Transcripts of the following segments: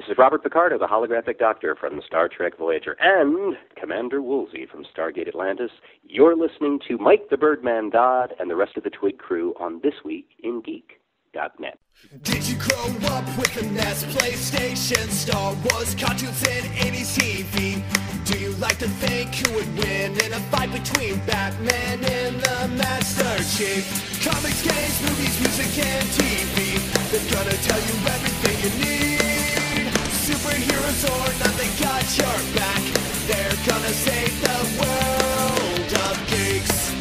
This is Robert Picardo, the holographic doctor from Star Trek Voyager, and Commander Woolsey from Stargate Atlantis. You're listening to Mike the Birdman Dodd and the rest of the Twig crew on This Week in Geek.net. Did you grow up with the NES, PlayStation, Star Wars, cartoons, and 80s TV? Do you like to think who would win in a fight between Batman and the Master Chief? Comics, games, movies, music, and TV. They're gonna tell you everything you need. Superheroes or not, they got your back. They're gonna save the world of geeks.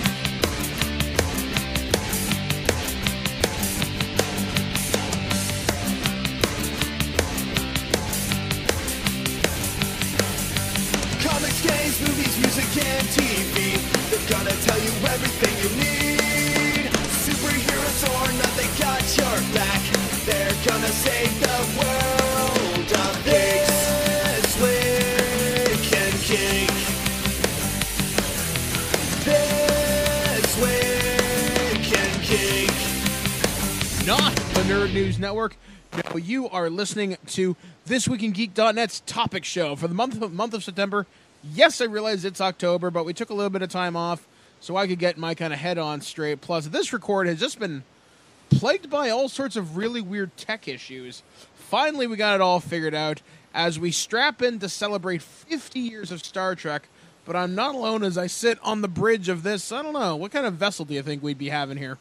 Comics, games, movies, music, and TV. They're gonna tell you everything you need. Superheroes or not, they got your back. They're gonna save the world of This Week in Geek. This Week in Geek. Not the Nerd News Network. No, you are listening to This Week in Geek.net's topic show for the month of September. Yes, I realize it's October, but we took a little bit of time off so I could get my kind of head on straight. Plus, this record has just been plagued by all sorts of really weird tech issues. Finally, we got it all figured out as we strap in to celebrate 50 years of Star Trek. But I'm not alone as I sit on the bridge of this. I don't know. What kind of vessel do you think we'd be having here?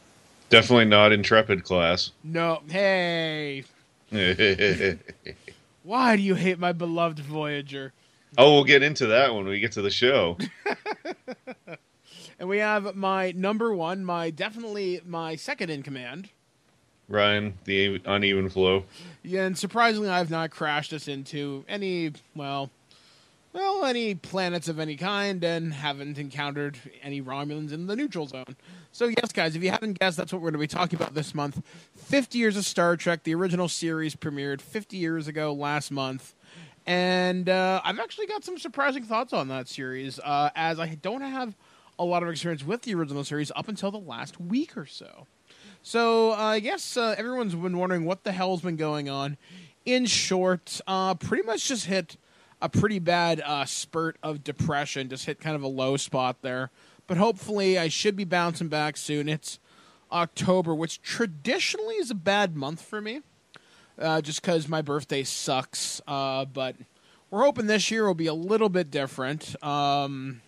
Definitely not Intrepid class. No. Hey. Why do you hate my beloved Voyager? Oh, we'll get into that when we get to the show. And we have my number one, definitely my second in command. Ryan, the uneven flow. Yeah, and surprisingly, I've not crashed us into any planets of any kind and haven't encountered any Romulans in the neutral zone. So yes, guys, if you haven't guessed, that's what we're going to be talking about this month. 50 years of Star Trek. The original series premiered 50 years ago last month. And I've actually got some surprising thoughts on that series, as I don't have a lot of experience with the original series up until the last week or so. So I guess everyone's been wondering what the hell's been going on. In short, pretty much just hit a pretty bad spurt of depression, just hit kind of a low spot there. But hopefully I should be bouncing back soon. It's October, which traditionally is a bad month for me. Just because my birthday sucks. But we're hoping this year will be a little bit different. I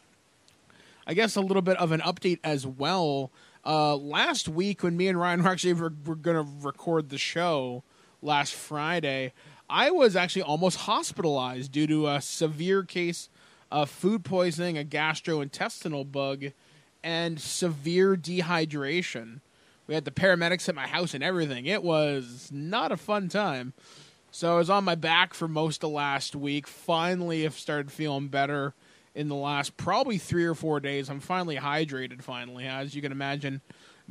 guess a little bit of an update as well. Last week when me and Ryan were going to record the show last Friday, I was actually almost hospitalized due to a severe case of food poisoning, a gastrointestinal bug, and severe dehydration. We had the paramedics at my house and everything. It was not a fun time. So I was on my back for most of last week. Finally, I've started feeling better in the last probably 3 or 4 days. I'm finally hydrated, finally. As you can imagine,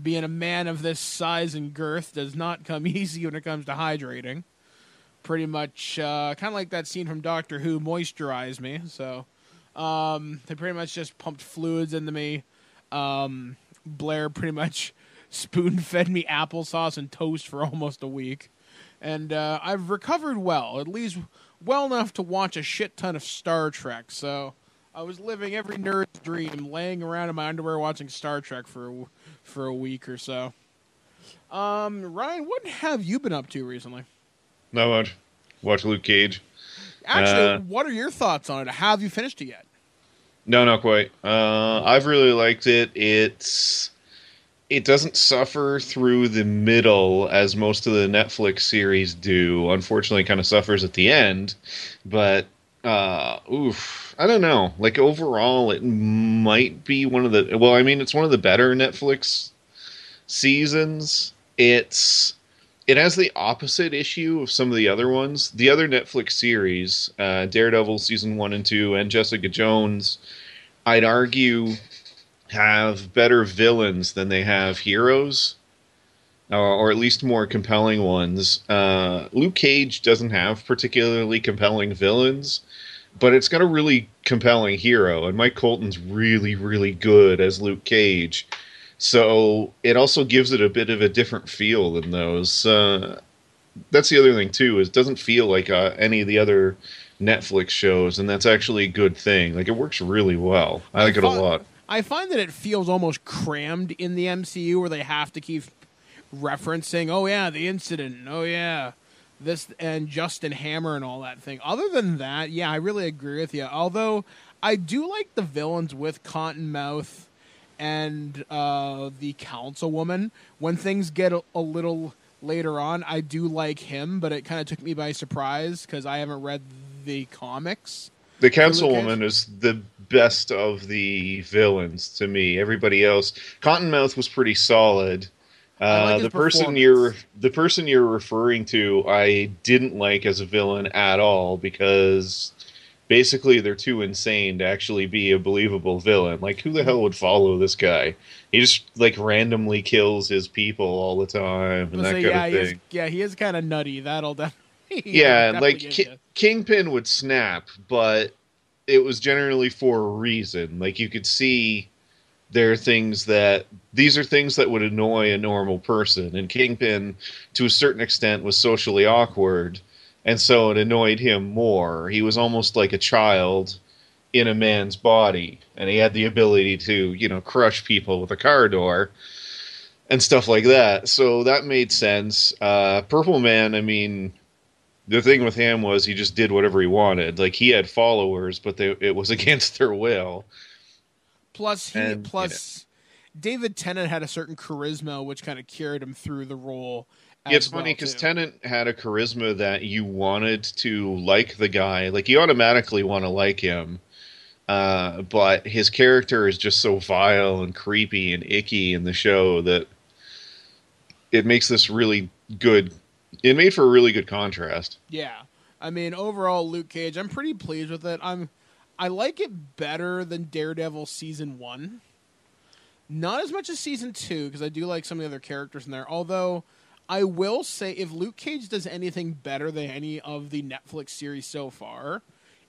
being a man of this size and girth does not come easy when it comes to hydrating. Pretty much kind of like that scene from Doctor Who, moisturize me. So they pretty much just pumped fluids into me. Blair pretty much spoon-fed me applesauce and toast for almost a week. And I've recovered well, at least well enough to watch a shit ton of Star Trek. So I was living every nerd's dream, laying around in my underwear watching Star Trek for a week or so. Ryan, what have you been up to recently? Not much. Watch Luke Cage. Actually, what are your thoughts on it? Have you finished it yet? No, not quite. I've really liked it. It doesn't suffer through the middle as most of the Netflix series do. Unfortunately, it kind of suffers at the end. But, I don't know. Like, overall, it might be one of the... Well, I mean, it's one of the better Netflix seasons. It has the opposite issue of some of the other ones. The other Netflix series, Daredevil Season 1 and 2, and Jessica Jones, I'd argue have better villains than they have heroes, or at least more compelling ones. Luke Cage doesn't have particularly compelling villains, but it's got a really compelling hero, and Mike Colton's really, really good as Luke Cage. So it also gives it a bit of a different feel than those. that's the other thing too, is it doesn't feel like any of the other Netflix shows, and that's actually a good thing. Like, it works really well. I like it a lot. I find that it feels almost crammed in the MCU, where they have to keep referencing, oh yeah, the incident, oh yeah, this and Justin Hammer and all that thing. Other than that, yeah, I really agree with you. Although I do like the villains with Cottonmouth and the councilwoman. When things get a little later on, I do like him, but it kind of took me by surprise because I haven't read the comics. The councilwoman is the best of the villains to me. Everybody else, Cottonmouth was pretty solid. Like the person you're referring to, I didn't like as a villain at all, because basically they're too insane to actually be a believable villain. Like, who the hell would follow this guy? He just like randomly kills his people all the time and that kind of thing. He is kind of nutty. That'll definitely. Yeah, like Kingpin would snap, but it was generally for a reason. Like, you could see there are things that these are things that would annoy a normal person, and Kingpin, to a certain extent, was socially awkward, and so it annoyed him more. He was almost like a child in a man's body, and he had the ability to, crush people with a car door and stuff like that. So that made sense. Purple Man, I mean, the thing with him was he just did whatever he wanted. Like, he had followers, but it was against their will. Plus, David Tennant had a certain charisma, which kind of carried him through the role. It's funny because Tennant had a charisma that you wanted to like the guy. Like, you automatically want to like him. But his character is just so vile and creepy and icky in the show that it makes this really good. It made for a really good contrast. Yeah. I mean, overall, Luke Cage, I'm pretty pleased with it. I like it better than Daredevil Season 1. Not as much as Season 2, because I do like some of the other characters in there. Although, I will say, if Luke Cage does anything better than any of the Netflix series so far,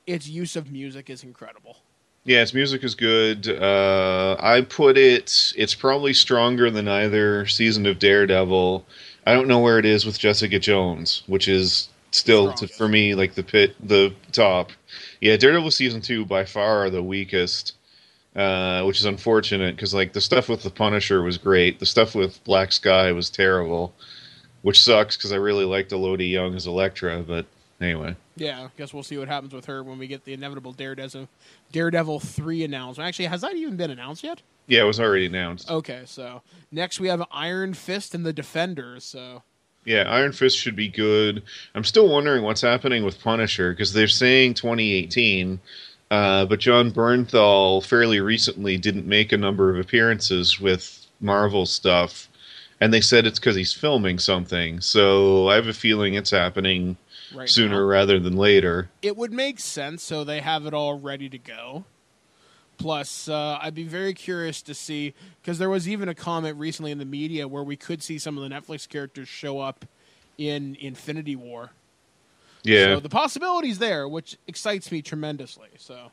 its use of music is incredible. Yeah, its music is good. I put it's probably stronger than either season of Daredevil. I don't know where it is with Jessica Jones, which is still, for me, like the top. Yeah, Daredevil Season 2 by far the weakest, which is unfortunate, because like the stuff with the Punisher was great. The stuff with Black Sky was terrible, which sucks because I really liked Elodie Young as Elektra, but anyway. Yeah, I guess we'll see what happens with her when we get the inevitable Daredevil 3 announcement. Actually, has that even been announced yet? Yeah, it was already announced. Okay, so next we have Iron Fist and the Defenders, so... Yeah, Iron Fist should be good. I'm still wondering what's happening with Punisher, because they're saying 2018, but John Bernthal fairly recently didn't make a number of appearances with Marvel stuff, and they said it's because he's filming something, so I have a feeling it's happening sooner rather than later. It would make sense, so they have it all ready to go. Plus, I'd be very curious to see, because there was even a comment recently in the media where we could see some of the Netflix characters show up in Infinity War. Yeah. So the possibility's there, which excites me tremendously. So,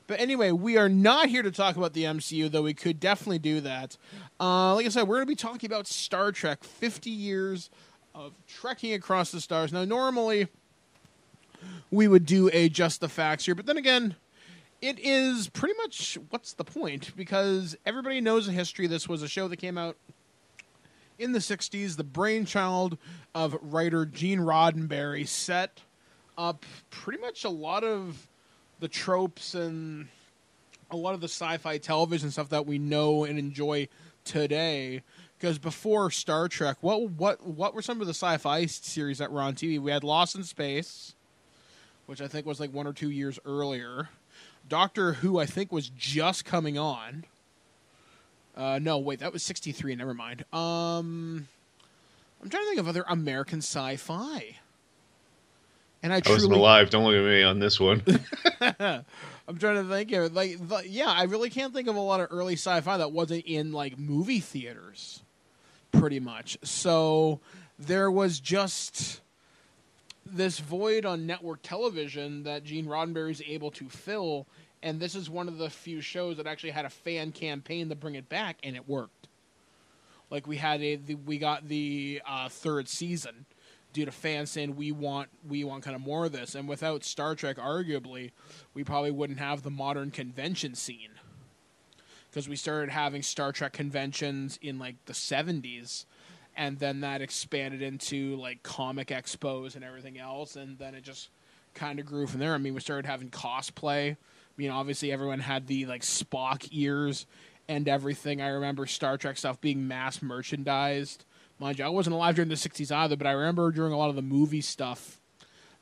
but anyway, we are not here to talk about the MCU, though we could definitely do that. Like I said, we're going to be talking about Star Trek, 50 years of trekking across the stars. Now, normally, we would do a Just the Facts here, but then again... It is pretty much, what's the point? Because everybody knows the history. This was a show that came out in the 60s, the brainchild of writer Gene Roddenberry, set up pretty much a lot of the tropes and a lot of the sci-fi television stuff that we know and enjoy today. Because before Star Trek, what were some of the sci-fi series that were on TV? We had Lost in Space, which I think was like 1 or 2 years earlier. Doctor Who, I think, was just coming on. No, wait, that was 63. Never mind. I'm trying to think of other American sci-fi. And I wasn't alive. Don't look at me on this one. I'm trying to think of I really can't think of a lot of early sci-fi that wasn't in like movie theaters, pretty much. So there was just this void on network television that Gene Roddenberry is able to fill, and this is one of the few shows that actually had a fan campaign to bring it back, and it worked. Like we got the third season due to fans saying we want kind of more of this. And without Star Trek, arguably, we probably wouldn't have the modern convention scene, because we started having Star Trek conventions in like the 70s, and then that expanded into like comic expos and everything else, and then it just kind of grew from there. I mean, we started having cosplay. I mean, obviously everyone had the like Spock ears and everything. I remember Star Trek stuff being mass merchandised. Mind you, I wasn't alive during the 60s either, but I remember during a lot of the movie stuff,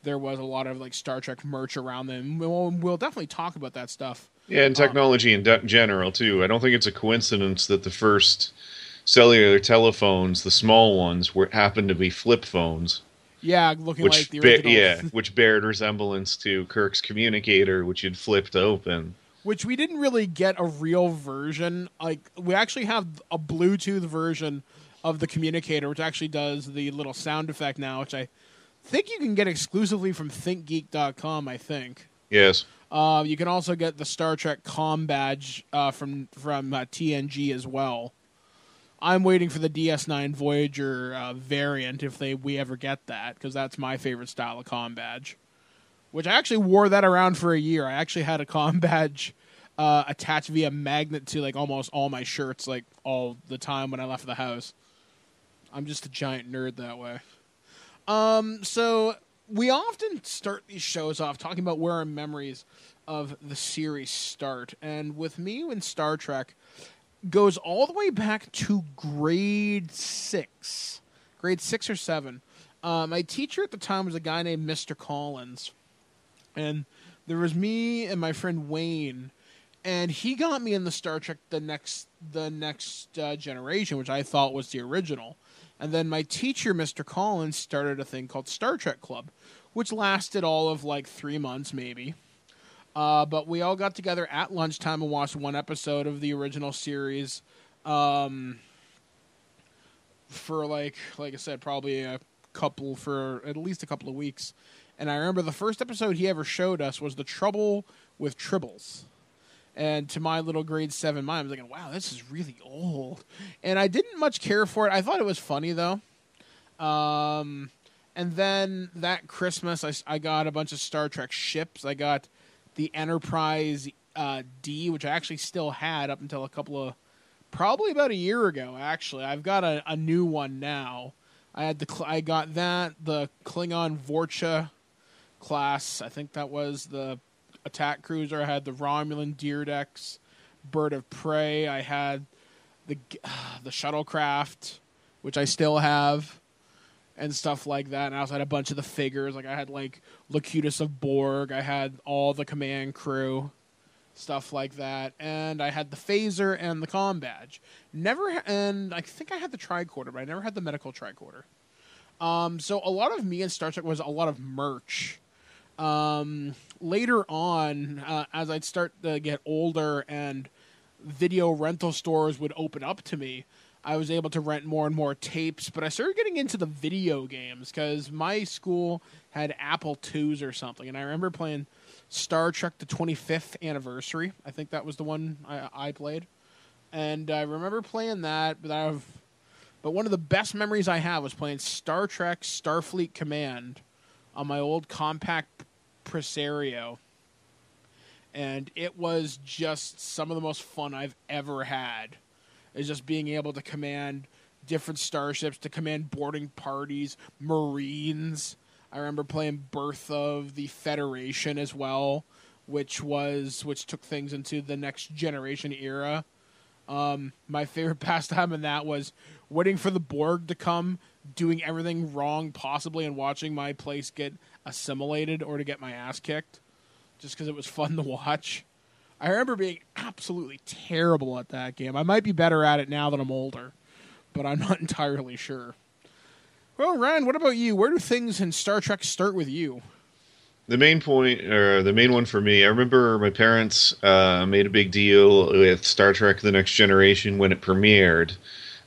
there was a lot of like Star Trek merch around them. We'll definitely talk about that stuff. Yeah, and technology in general, too. I don't think it's a coincidence that the first cellular telephones, the small ones, happened to be flip phones. Yeah, looking like the original. Which bared resemblance to Kirk's communicator, which you'd flipped open. Which we didn't really get a real version. Like, we actually have a Bluetooth version of the communicator, which actually does the little sound effect now, which I think you can get exclusively from thinkgeek.com, I think. Yes. You can also get the Star Trek comm badge from TNG as well. I'm waiting for the DS9 Voyager variant if we ever get that, because that's my favorite style of comm badge. Which I actually wore that around for a year. I actually had a comm badge attached via magnet to like almost all my shirts, like all the time when I left the house. I'm just a giant nerd that way. So we often start these shows off talking about where our memories of the series start. And with me in Star Trek goes all the way back to grade 6 or 7. My teacher at the time was a guy named Mr. Collins. And there was me and my friend Wayne, and he got me in the Star Trek the next generation, which I thought was the original. And then my teacher, Mr. Collins, started a thing called Star Trek Club, which lasted all of like 3 months maybe. But we all got together at lunchtime and watched one episode of the original series for like I said, probably for at least a couple of weeks. And I remember the first episode he ever showed us was The Trouble with Tribbles. And to my little grade 7 mind, I was thinking, wow, this is really old. And I didn't much care for it. I thought it was funny, though. And then that Christmas, I got a bunch of Star Trek ships. I got the Enterprise D, which I actually still had up until probably about a year ago, actually. I've got a new one now. I got that, the Klingon Vorcha class. I think that was the attack cruiser. I had the Romulan Deerdex Bird of Prey. I had the shuttlecraft, which I still have, and stuff like that. And I also had a bunch of the figures. Like I had like Locutus of Borg. I had all the command crew, stuff like that. And I had the phaser and the comm badge. And I think I had the tricorder, but I never had the medical tricorder. So a lot of me in Star Trek was a lot of merch. Later on, as I'd start to get older and video rental stores would open up to me, I was able to rent more and more tapes, but I started getting into the video games because my school had Apple IIs or something, and I remember playing Star Trek the 25th Anniversary. I think that was the one I played. And I remember playing that, but one of the best memories I have was playing Star Trek Starfleet Command on my old compact Presario. And it was just some of the most fun I've ever had. Is just being able to command different starships, to command boarding parties, Marines. I remember playing Birth of the Federation as well, which took things into the next generation era. My favorite pastime in that was waiting for the Borg to come, doing everything wrong possibly, and watching my place get assimilated or to get my ass kicked, just because it was fun to watch. I remember being absolutely terrible at that game. I might be better at it now that I'm older, but I'm not entirely sure. Well, Ryan, what about you? Where do things in Star Trek start with you? The main one for me, I remember my parents made a big deal with Star Trek The Next Generation when it premiered,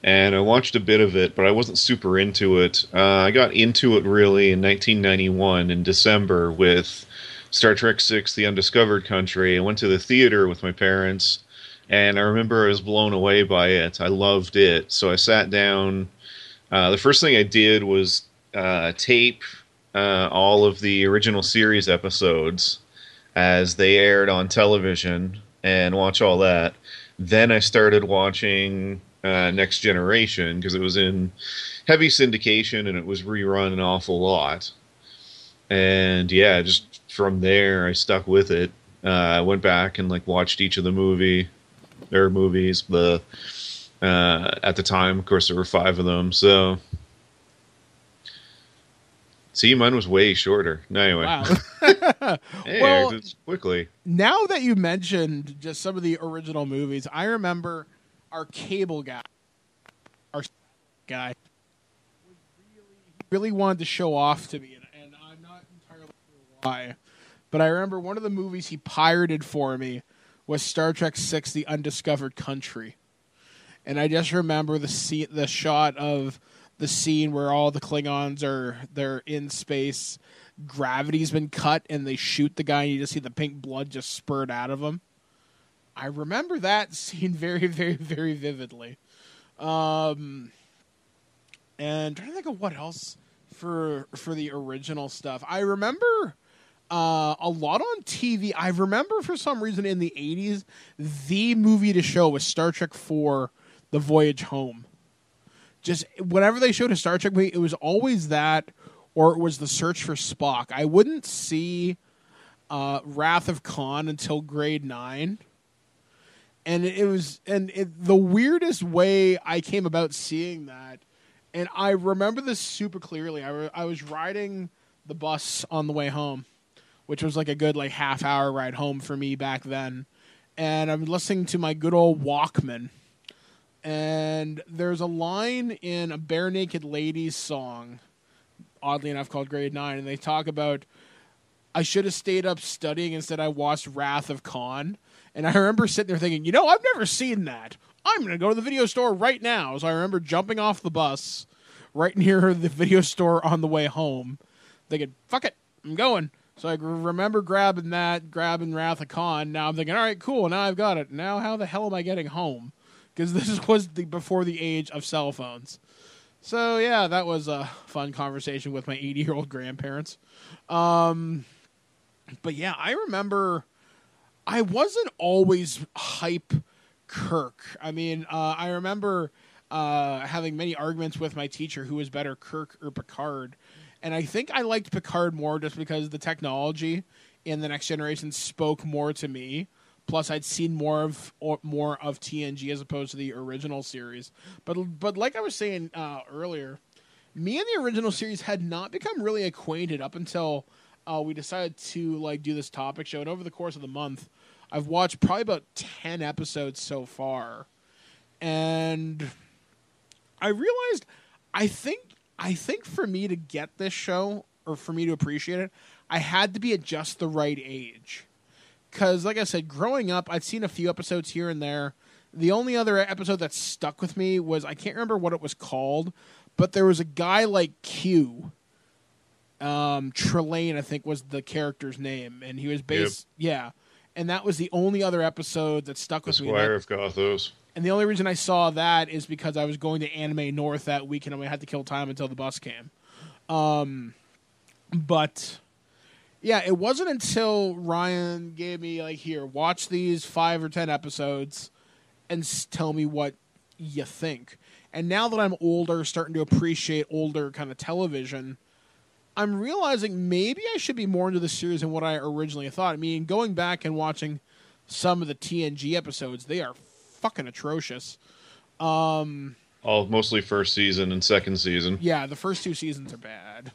and I watched a bit of it, but I wasn't super into it. I got into it really in 1991 in December with Star Trek VI, The Undiscovered Country. I went to the theater with my parents, and I remember I was blown away by it. I loved it. So I sat down. The first thing I did was tape all of the original series episodes as they aired on television and watch all that. Then I started watching Next Generation because it was in heavy syndication and it was rerun an awful lot. And yeah, just from there I stuck with it. I went back and watched each of the movies. At the time, of course, there were 5 of them. So, see, mine was way shorter. Anyway, Wow. hey, Well, just quickly. Now that you mentioned just some of the original movies, I remember our cable guy, he really wanted to show off to me, and I'm not entirely sure why. But I remember one of the movies he pirated for me was Star Trek VI: The Undiscovered Country. And I just remember the shot of the scene where all the Klingons they're in space, gravity's been cut, and they shoot the guy, and you just see the pink blood just spurt out of him. I remember that scene very, very, very vividly. And I'm trying to think of what else for the original stuff. I remember a lot on TV. I remember for some reason in the 80s, the movie to show was Star Trek IV, The Voyage Home. Just whenever they showed a Star Trek movie, it was always that, or it was The Search for Spock. I wouldn't see Wrath of Khan until grade 9. And the weirdest way I came about seeing that, and I remember this super clearly. I was riding the bus on the way home, which was a good half-hour ride home for me back then. And I'm listening to my good old Walkman. And there's a line in a Bare Naked Ladies song, oddly enough, called Grade 9, and they talk about, I should have stayed up studying, instead I watched Wrath of Khan. And I remember sitting there thinking, I've never seen that. I'm going to go to the video store right now. So I remember jumping off the bus right near the video store on the way home, thinking, fuck it, I'm going. So I remember grabbing Wrath of Khan. Now I'm thinking, all right, cool, now I've got it. Now how the hell am I getting home? Because this was before the age of cell phones. So, yeah, that was a fun conversation with my 80-year-old grandparents. But, yeah, I remember I wasn't always hype Kirk. I mean, I remember having many arguments with my teacher who was better, Kirk or Picard. And I think I liked Picard more just because the technology in The Next Generation spoke more to me. Plus, I'd seen more of TNG as opposed to the original series. But like I was saying earlier, me and the original series had not become really acquainted up until we decided to do this topic show. And over the course of the month, I've watched probably about 10 episodes so far, and I realized I think for me to get this show, or for me to appreciate it, I had to be at just the right age. Because, like I said, growing up, I'd seen a few episodes here and there. The only other episode that stuck with me was, I can't remember what it was called, but there was a guy like Q. Trelane, I think, was the character's name. And he was based... Yep. Yeah. And that was the only other episode that stuck with me. Squire of Gothos. And the only reason I saw that is because I was going to Anime North that weekend and I had to kill time until the bus came. But... yeah, it wasn't until Ryan gave me, here, watch these 5 or 10 episodes and tell me what you think. And now that I'm older, starting to appreciate older kind of television, I'm realizing maybe I should be more into the series than what I originally thought. I mean, going back and watching some of the TNG episodes, they are fucking atrocious. Mostly first season and second season. Yeah, the first 2 seasons are bad.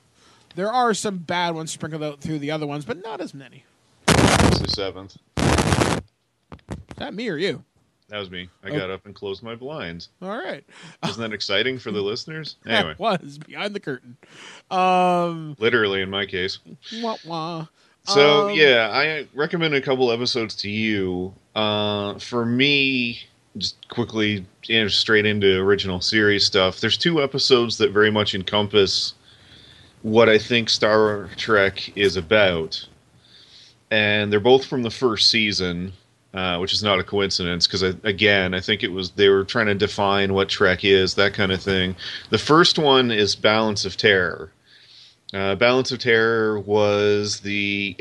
There are some bad ones sprinkled out through the other ones, but not as many. It's the 7th. Is that me or you? That was me. I got up and closed my blinds. All right. Isn't that exciting for the listeners? Anyway. That was behind the curtain. Literally, in my case. Wah, wah. So, yeah, I recommend a couple episodes to you. For me, just quickly, straight into original series stuff, there's 2 episodes that very much encompass what I think Star Trek is about. And they're both from the first season, which is not a coincidence, because, I think they were trying to define what Trek is, that kind of thing. The first one is Balance of Terror. Balance of Terror was the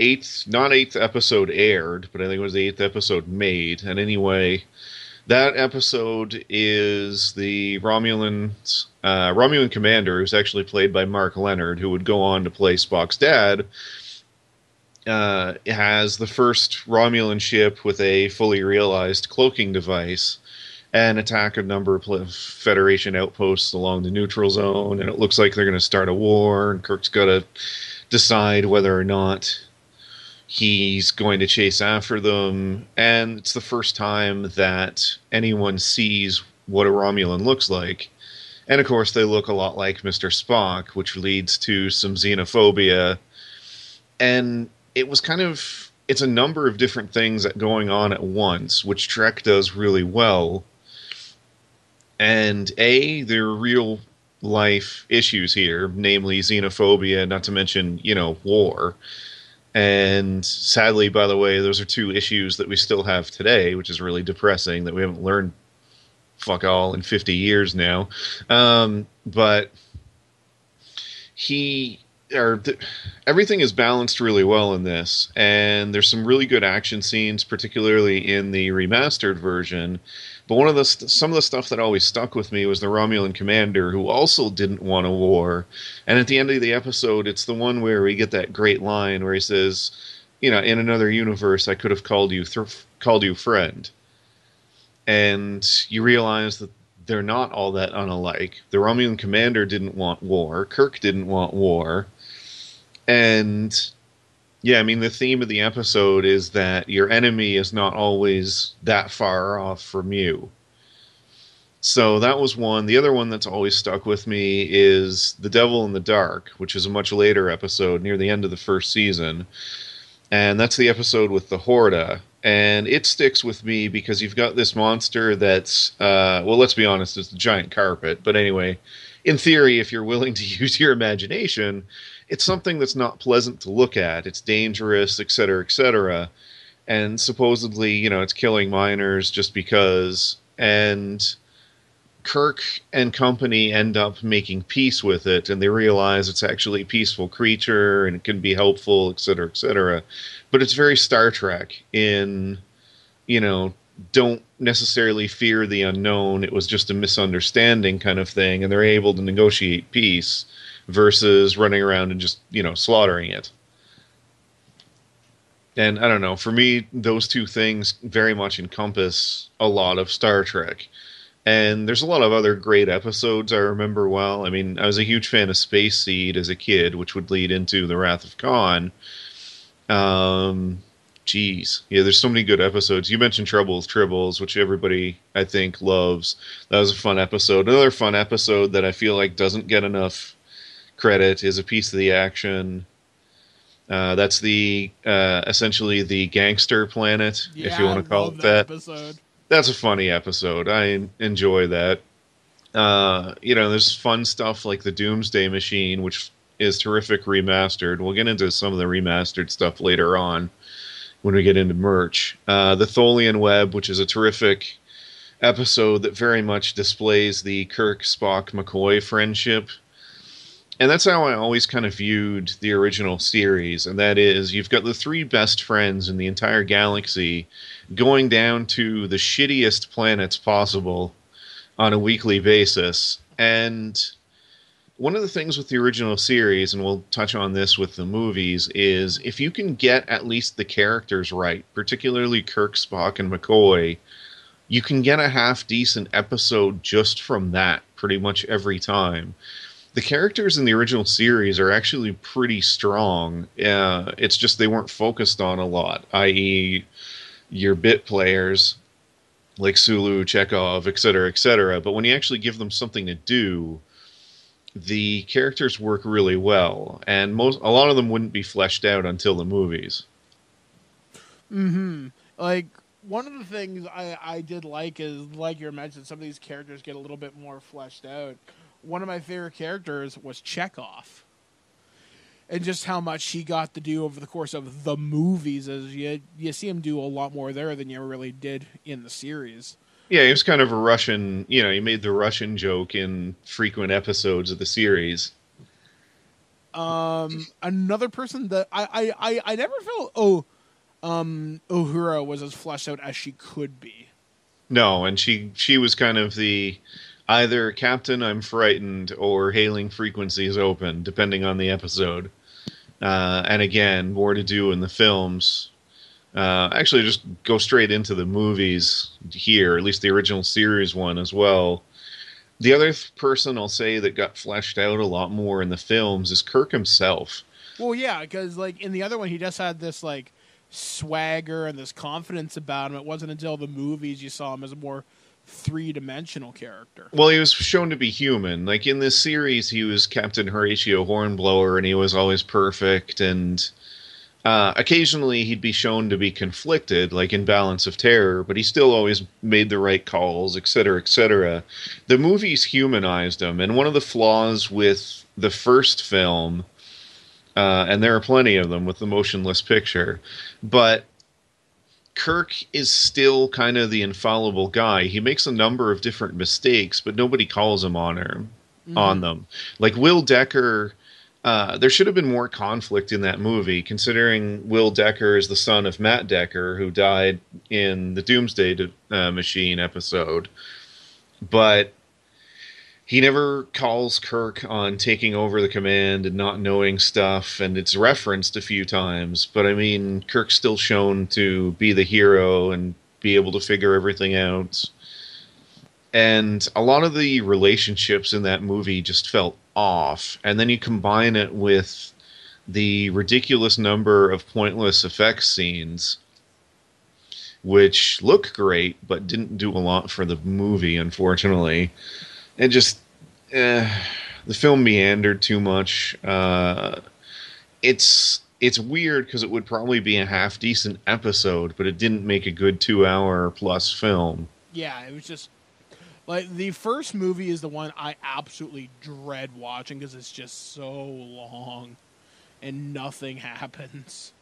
not eighth episode aired, but I think it was the eighth episode made. And anyway, that episode is the Romulan commander, who's actually played by Mark Leonard, who would go on to play Spock's dad, has the first Romulan ship with a fully realized cloaking device and attack a number of Federation outposts along the neutral zone, and it looks like they're going to start a war, and Kirk's got to decide whether or not he's going to chase after them, and it's the first time that anyone sees what a Romulan looks like. And of course, they look a lot like Mr. Spock, which leads to some xenophobia. And it's a number of different things that going on at once, which Trek does really well. And there are real life issues here, namely xenophobia, not to mention, war. And sadly, by the way, those are two issues that we still have today, which is really depressing that we haven't learned fuck all in 50 years now. But everything is balanced really well in this, and there's some really good action scenes, particularly in the remastered version. But some of the stuff that always stuck with me was the Romulan commander, who also didn't want a war. And at the end of the episode, it's the one where we get that great line where he says, in another universe, I could have called you friend. And you realize that they're not all that unalike. The Romulan commander didn't want war. Kirk didn't want war. And yeah, I mean, the theme of the episode is that your enemy is not always that far off from you. So that was one. The other one that's always stuck with me is The Devil in the Dark, which is a much later episode near the end of the first season. And that's the episode with the Horda. And it sticks with me because you've got this monster that's, let's be honest, it's a giant carpet. But anyway, in theory, if you're willing to use your imagination, it's something that's not pleasant to look at. It's dangerous, et cetera, et cetera. And supposedly, it's killing miners just because. And Kirk and company end up making peace with it, and they realize it's actually a peaceful creature, and it can be helpful, et cetera, et cetera. But it's very Star Trek in, don't necessarily fear the unknown. It was just a misunderstanding kind of thing, and they're able to negotiate peace versus running around and just, slaughtering it. And I don't know, for me, those two things very much encompass a lot of Star Trek. And there's a lot of other great episodes I remember well. I mean, I was a huge fan of Space Seed as a kid, which would lead into The Wrath of Khan. Yeah, there's so many good episodes. You mentioned Trouble with Tribbles, which everybody, I think, loves. That was a fun episode. Another fun episode that I feel like doesn't get enough credit is A Piece of the Action. That's essentially the gangster planet, if you want to call it that. Episode. That's a funny episode. I enjoy that. There's fun stuff like the Doomsday Machine, which is terrific remastered. We'll get into some of the remastered stuff later on when we get into merch. The Tholian Web, which is a terrific episode that very much displays the Kirk, Spock, McCoy friendship. And that's how I always kind of viewed the original series, and that is you've got the three best friends in the entire galaxy going down to the shittiest planets possible on a weekly basis. And one of the things with the original series, and we'll touch on this with the movies, is if you can get at least the characters right, particularly Kirk, Spock, and McCoy, you can get a half-decent episode just from that pretty much every time. The characters in the original series are actually pretty strong. It's just they weren't focused on a lot, i.e. your bit players like Sulu, Chekhov, etc., etc. But when you actually give them something to do, the characters work really well, and a lot of them wouldn't be fleshed out until the movies. Mm-hmm. Like, one of the things I did like is, like you mentioned, some of these characters get a little bit more fleshed out. One of my favorite characters was Chekhov. And just how much he got to do over the course of the movies, as you see him do a lot more there than you ever really did in the series. Yeah, he was kind of a Russian, he made the Russian joke in frequent episodes of the series. Another person that I never felt Uhura was as fleshed out as she could be. No, and she was kind of the either Captain I'm frightened or hailing frequencies open, depending on the episode. And again, more to do in the films. Actually, just go straight into the movies here, at least the original series one as well. The other person I'll say that got fleshed out a lot more in the films is Kirk himself. Well, yeah, because like in the other one, he just had this like swagger and this confidence about him. It wasn't until the movies you saw him as a more three-dimensional character. Well, he was shown to be human. Like in this series, he was Captain Horatio Hornblower, and he was always perfect. And occasionally, he'd be shown to be conflicted, like in Balance of Terror, but he still always made the right calls, etc., etc. The movies humanized him, and one of the flaws with the first film, and there are plenty of them with the motionless picture, but Kirk is still kind of the infallible guy. He makes a number of different mistakes, but nobody calls him on them. Like Will Decker, there should have been more conflict in that movie, considering Will Decker is the son of Matt Decker, who died in the Doomsday Machine episode. But he never calls Kirk on taking over the command and not knowing stuff, and it's referenced a few times. But I mean, Kirk's still shown to be the hero and be able to figure everything out. And a lot of the relationships in that movie just felt off. And then you combine it with the ridiculous number of pointless effects scenes, which look great, but didn't do a lot for the movie, unfortunately. It just, the film meandered too much. It's weird because it would probably be a half-decent episode, but it didn't make a good 2-hour-plus film. Yeah, it was just, like, the first movie is the one I absolutely dread watching because it's just so long and nothing happens.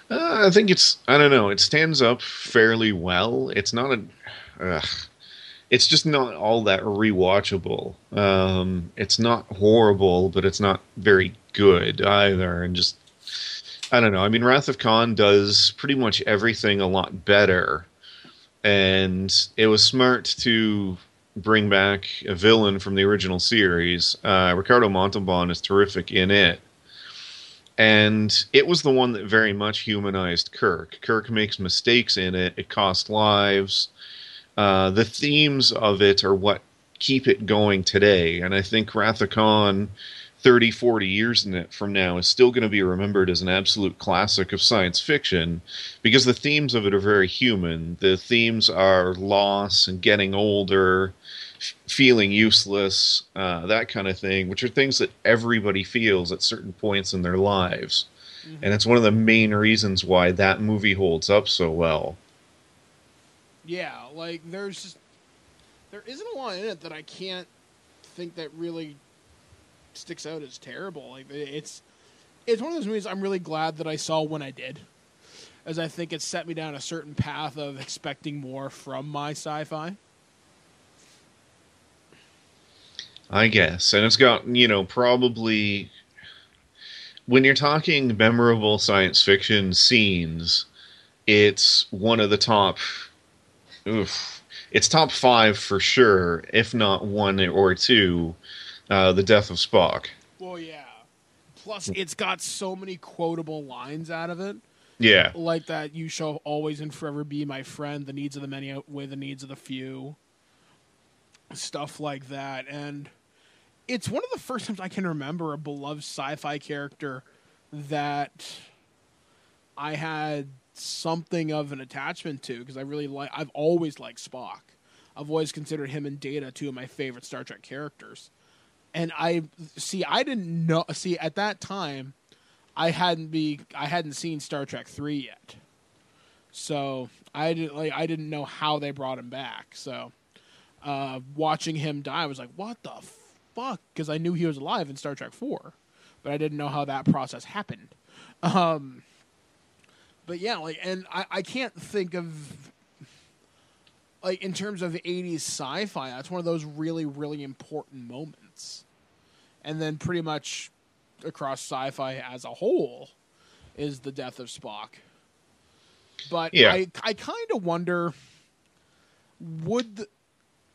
I think I don't know, it stands up fairly well. It's not it's just not all that rewatchable. It's not horrible, but it's not very good either. And just, I don't know. I mean, Wrath of Khan does pretty much everything a lot better. And it was smart to bring back a villain from the original series. Ricardo Montalban is terrific in it. And it was the one that very much humanized Kirk. Kirk makes mistakes in it. It costs lives. The themes of it are what keep it going today. And I think Wrath of Khan, 30, 40 years from now, is still going to be remembered as an absolute classic of science fiction because the themes of it are very human. The themes are loss and getting older, feeling useless, that kind of thing, which are things that everybody feels at certain points in their lives. Mm-hmm. And it's one of the main reasons why that movie holds up so well. Yeah, like, there isn't a lot in it that I can't think that really sticks out as terrible. Like, it's one of those movies I'm really glad that I saw when I did, as I think it set me down a certain path of expecting more from my sci-fi. I guess. And it's got, probably, when you're talking memorable science fiction scenes, it's one of the top... It's top 5 for sure, if not 1 or 2, the death of Spock. Well, yeah. Plus, it's got so many quotable lines out of it. Yeah. Like that, you shall always and forever be my friend, the needs of the many outweigh the needs of the few. Stuff like that. And it's one of the first times I can remember a beloved sci-fi character that I had something of an attachment to, because I've always liked Spock. I've always considered him and Data two of my favorite Star Trek characters. And I didn't know, at that time I hadn't seen Star Trek 3 yet. So I didn't know how they brought him back. So watching him die, I was like, what the fuck? Because I knew he was alive in Star Trek 4, but I didn't know how that process happened. But yeah, and I can't think of, in terms of 80s sci-fi, that's one of those really, really important moments. And then pretty much across sci-fi as a whole is the death of Spock. But Yeah. I kind of wonder,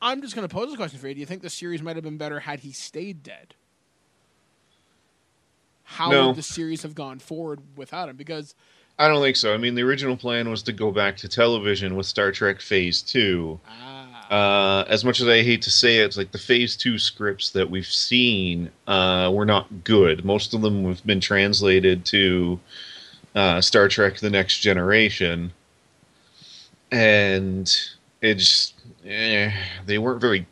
I'm just going to pose a question for you. Do you think the series might have been better had he stayed dead? How would the series have gone forward without him? Because I don't think so. I mean, the original plan was to go back to television with Star Trek Phase 2. As much as I hate to say it, it's like the Phase 2 scripts that we've seen were not good. Most of them have been translated to Star Trek The Next Generation. And it's they weren't very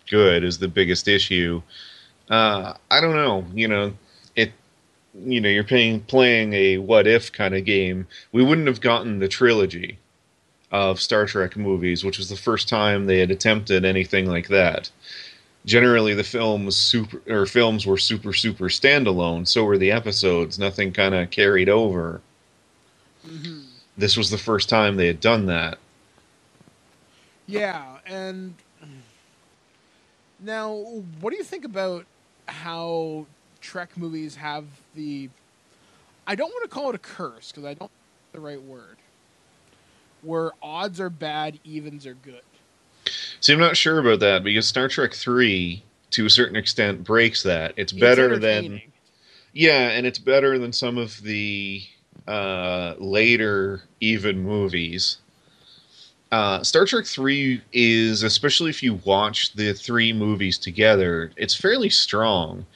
good is the biggest issue. I don't know. You're playing a what if kind of game. We wouldn't have gotten the trilogy of Star Trek movies, which was the first time they had attempted anything like that. Generally, the films were super standalone. So were the episodes. Nothing kind of carried over. Mm-hmm. This was the first time they had done that. Yeah, and now, what do you think about how Trek movies have I don't want to call it a curse, because I don't think the right word, where odds are bad, evens are good. See, I'm not sure about that, because Star Trek 3, to a certain extent, breaks that. It's better than... Yeah, and it's better than some of the later even movies. Star Trek 3 is, especially if you watch the 3 movies together, it's fairly strong.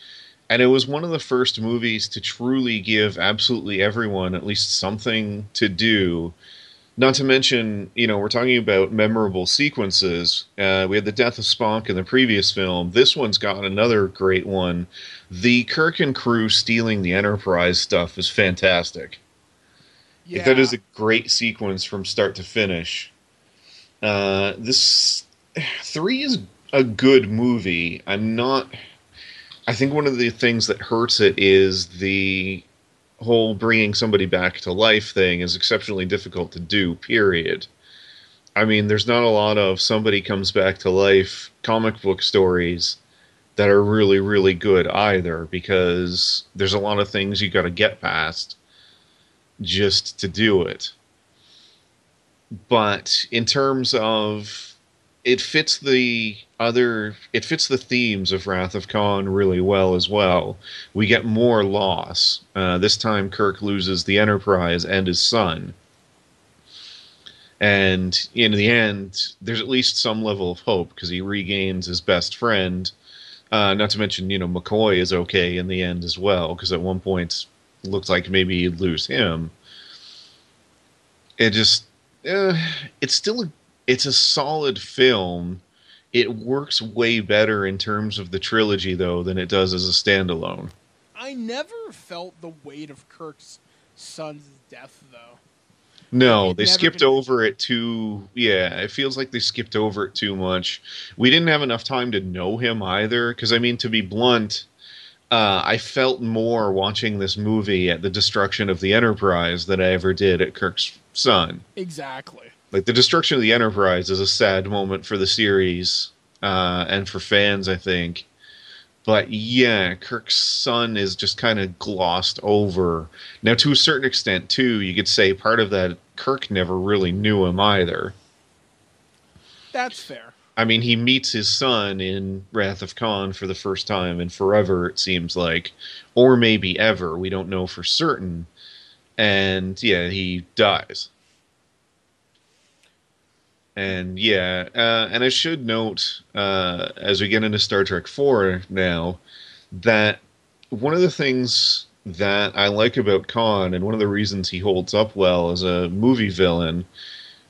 And it was one of the first movies to truly give absolutely everyone at least something to do. Not to mention, we're talking about memorable sequences. We had the death of Spock in the previous film. This one's got another great one. The Kirk and crew stealing the Enterprise stuff is fantastic. Yeah. That is a great sequence from start to finish. This 3 is a good movie. I think one of the things that hurts it is the whole bringing somebody back to life thing is exceptionally difficult to do, period. I mean, there's not a lot of somebody comes back to life comic book stories that are really, really good either, because there's a lot of things you got to get past just to do it. But in terms of it fits the themes of Wrath of Khan really well as well. We get more loss. This time Kirk loses the Enterprise and his son. And in the end, there's at least some level of hope because he regains his best friend. Not to mention, McCoy is okay in the end as well, because at one point it looked like maybe he'd lose him. It just... it's a solid film. It works way better in terms of the trilogy, though, than it does as a standalone. I never felt the weight of Kirk's son's death, though. No, they skipped over it too... Yeah, it feels like they skipped over it too much. We didn't have enough time to know him either, because, to be blunt, I felt more watching this movie at the destruction of the Enterprise than I ever did at Kirk's son. Exactly. Like, the destruction of the Enterprise is a sad moment for the series, and for fans, I think. But yeah, Kirk's son is just kind of glossed over. Now, to a certain extent, too, you could say part of that, Kirk never really knew him either. That's fair. He meets his son in Wrath of Khan for the first time in forever, it seems like. Or maybe ever, we don't know for certain. And yeah, he dies. And yeah, and I should note, as we get into Star Trek 4 now, that one of the things that I like about Khan, and one of the reasons he holds up well as a movie villain,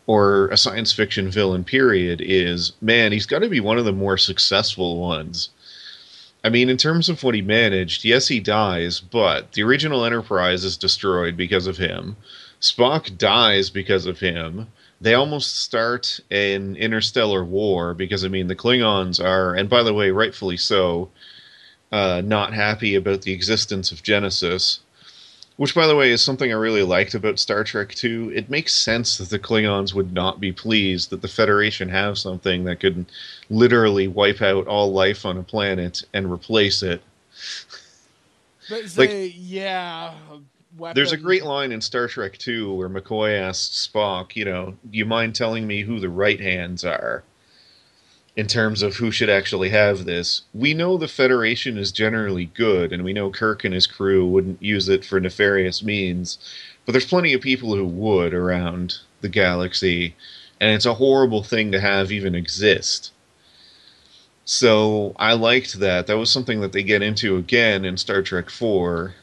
or a science fiction villain, period, is, man, he's got to be one of the more successful ones. In terms of what he managed, yes, he dies, but the original Enterprise is destroyed because of him. Spock dies because of him. They almost start an interstellar war because, the Klingons are, and by the way, rightfully so, not happy about the existence of Genesis. Which, by the way, is something I really liked about Star Trek 2. It makes sense that the Klingons would not be pleased that the Federation have something that could literally wipe out all life on a planet and replace it. But say, yeah, There's a weapon. great line in Star Trek 2 where McCoy asks Spock, do you mind telling me who the right hands are in terms of who should actually have this? We know the Federation is generally good, and we know Kirk and his crew wouldn't use it for nefarious means, but there's plenty of people who would around the galaxy, and it's a horrible thing to have even exist. So I liked that. That was something that they get into again in Star Trek 4,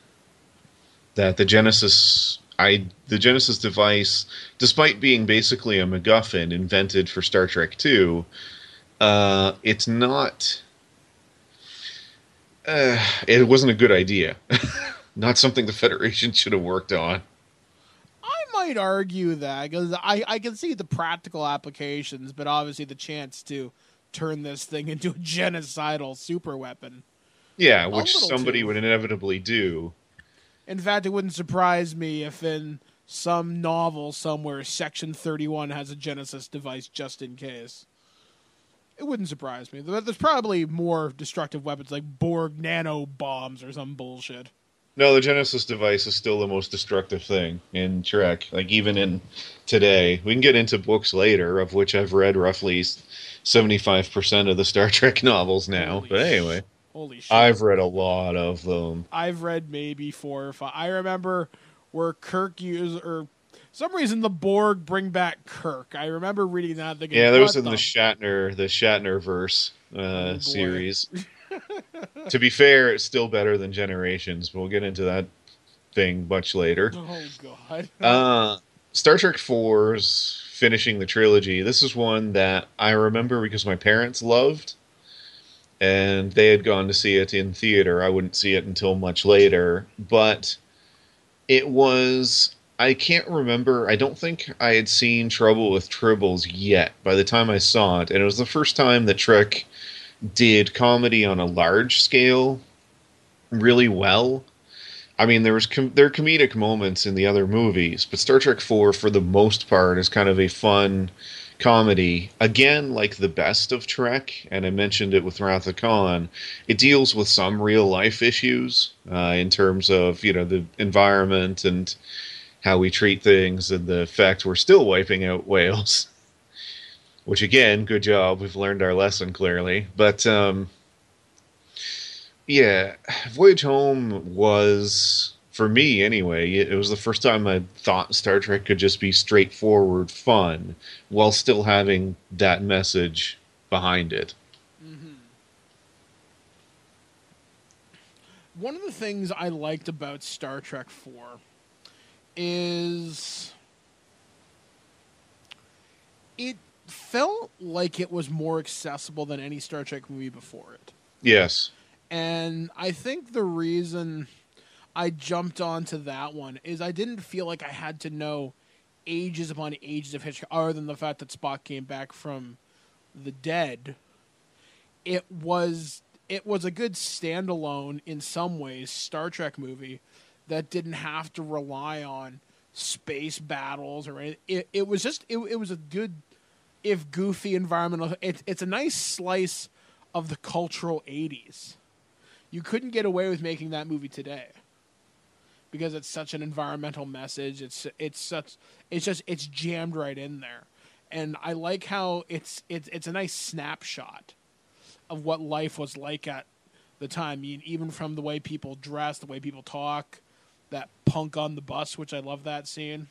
that the Genesis device, despite being basically a MacGuffin invented for Star Trek 2, it's not. It wasn't a good idea. Not something the Federation should have worked on. I might argue that, because I can see the practical applications, but obviously the chance to turn this thing into a genocidal superweapon. Yeah, which somebody would inevitably do. In fact, it wouldn't surprise me if in some novel somewhere Section 31 has a Genesis device just in case. It wouldn't surprise me. There's probably more destructive weapons like Borg nano bombs or some bullshit. No, the Genesis device is still the most destructive thing in Trek. Like, even in today. We can get into books later, of which I've read roughly 75% of the Star Trek novels now. But anyway. Holy shit. I've read a lot of them. I've read maybe 4 or 5. I remember where Kirk for some reason the Borg bring back Kirk. I remember reading that. Thinking, yeah, that was in the Shatner verse series. To be fair, it's still better than Generations, but we'll get into that thing much later. Oh, God. Star Trek 4's finishing the trilogy. This is one that I remember because my parents loved, and they had gone to see it in theater. I wouldn't see it until much later, but it was... I can't remember. I don't think I had seen Trouble with Tribbles yet by the time I saw it, and it was the first time that Trek did comedy on a large scale really well. I mean, there are comedic moments in the other movies, but Star Trek 4, for the most part, is kind of a fun comedy. Again, like the best of Trek, and I mentioned it with Wrath of Khan, it deals with some real-life issues in terms of, the environment and how we treat things, and the fact we're still wiping out whales. Which, again, good job. We've learned our lesson, clearly. But, yeah, Voyage Home was, for me anyway, it was the first time I thought Star Trek could just be straightforward fun while still having that message behind it. Mm-hmm. One of the things I liked about Star Trek 4 is it felt like it was more accessible than any Star Trek movie before it. Yes. And I think the reason I jumped onto that one is I didn't feel like I had to know ages upon ages of history, other than the fact that Spock came back from the dead. It was a good standalone, in some ways, Star Trek movie that didn't have to rely on space battles or anything. It was a good, if goofy, environmental. It's a nice slice of the cultural 80s. You couldn't get away with making that movie today because it's such an environmental message. It's jammed right in there, and I like how it's a nice snapshot of what life was like at the time. I mean, even from the way people dress, the way people talk, that punk on the bus, which I love that scene.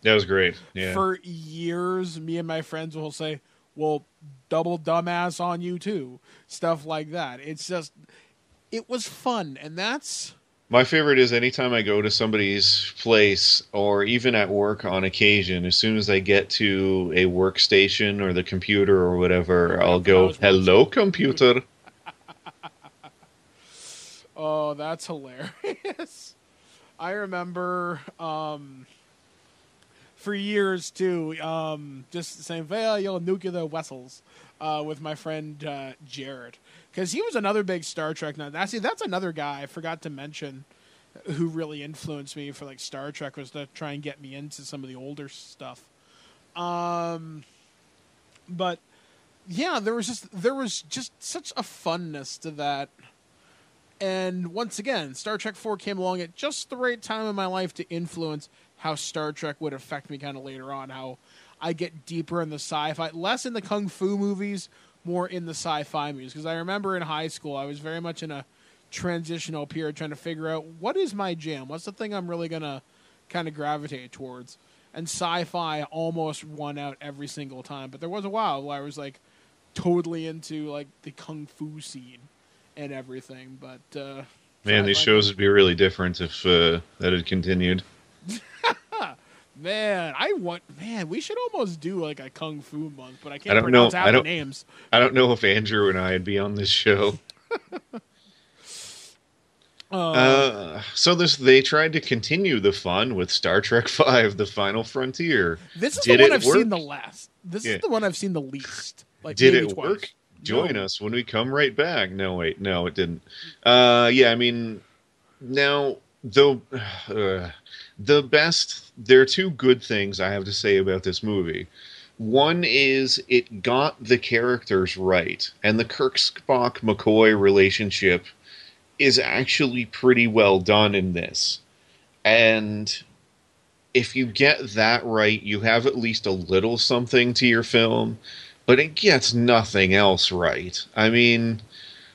That was great. Yeah. For years, me and my friends will say, well, double dumbass on you too. Stuff like that. It was fun, and that's... My favorite is anytime I go to somebody's place, or even at work on occasion, as soon as I get to a workstation or the computer or whatever, I'll go, hello, computer. Oh, that's hilarious. I remember for years, too, just saying, well, you'll nuclear vessels with my friend Jared. Because he was another big Star Trek nut. Actually, that's another guy I forgot to mention who really influenced me for like Star Trek, was to try and get me into some of the older stuff. But yeah, there was just such a funness to that And once again, Star Trek 4 came along at just the right time in my life to influence how Star Trek would affect me kind of later on, how I get deeper in the sci-fi, less in the kung fu movies, more in the sci-fi movies. Because I remember in high school, I was very much in a transitional period trying to figure out what is my jam? What's the thing I'm really going to kind of gravitate towards? And sci-fi almost won out every single time. But there was a while where I was like totally into like the kung fu scene and everything. But man, these shows would be really different if that had continued. Man, we should almost do like a kung fu month, but I can't pronounce half the names. I don't know if Andrew and I would be on this show. They tried to continue the fun with Star Trek V: The Final Frontier. This is the one I've seen the last. This is the one I've seen the least. Like, did it twice. Work? Join us when we come right back. No, wait, no, it didn't. Yeah, I mean, now though. There are two good things I have to say about this movie. One is it got the characters right, and the Kirk-Spock-McCoy relationship is actually pretty well done in this. And if you get that right, you have at least a little something to your film, but it gets nothing else right. I mean,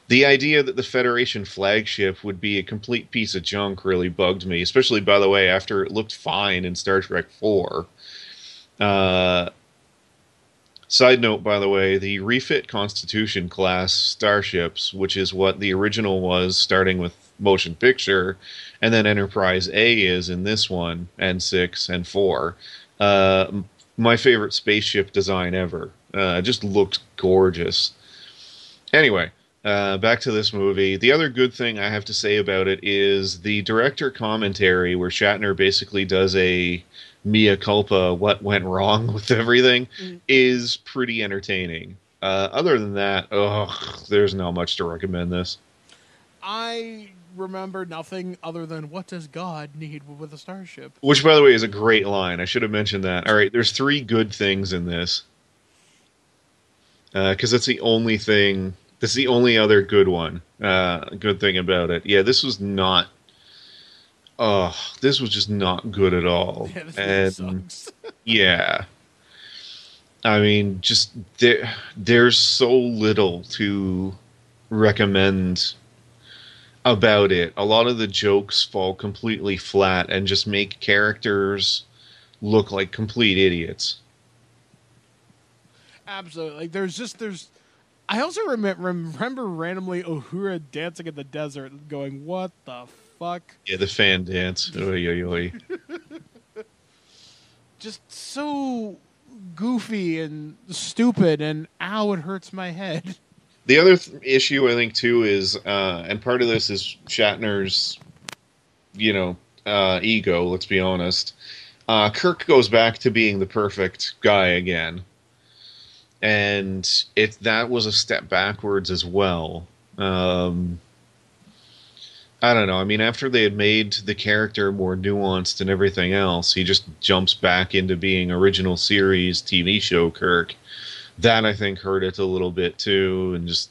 the idea that the Federation flagship would be a complete piece of junk really bugged me, especially, by the way, after it looked fine in Star Trek IV. Side note, by the way, the refit Constitution class starships, which is what the original was, starting with motion picture, and then Enterprise A is in this one, and 6 and 4. My favorite spaceship design ever. Just looked gorgeous. Anyway. Back to this movie. The other good thing I have to say about it is the director commentary, where Shatner basically does a mea culpa, what went wrong with everything, is pretty entertaining. Other than that, there's not much to recommend this. I remember nothing other than, what does God need with a starship? Which, by the way, is a great line. I should have mentioned that. All right, there's 3 good things in this. Because that's the only thing... That's the only other good one. Good thing about it. Yeah, this was not... this was just not good at all. Yeah, this really sucks. Yeah. I mean, just... There's so little to recommend about it. A lot of the jokes fall completely flat and just make characters look like complete idiots. Absolutely. Like, there's... I also remember randomly Uhura dancing in the desert going, what the fuck? Yeah, the fan dance. Oy, oy, oy. Just so goofy and stupid, and ow, it hurts my head. The other issue, I think, too, is, and part of this is Shatner's, ego, let's be honest. Kirk goes back to being the perfect guy again. And that was a step backwards as well. I don't know. I mean, after they had made the character more nuanced and everything else, he just jumps back into being original series TV show Kirk. That, I think, hurt it a little bit, too. And just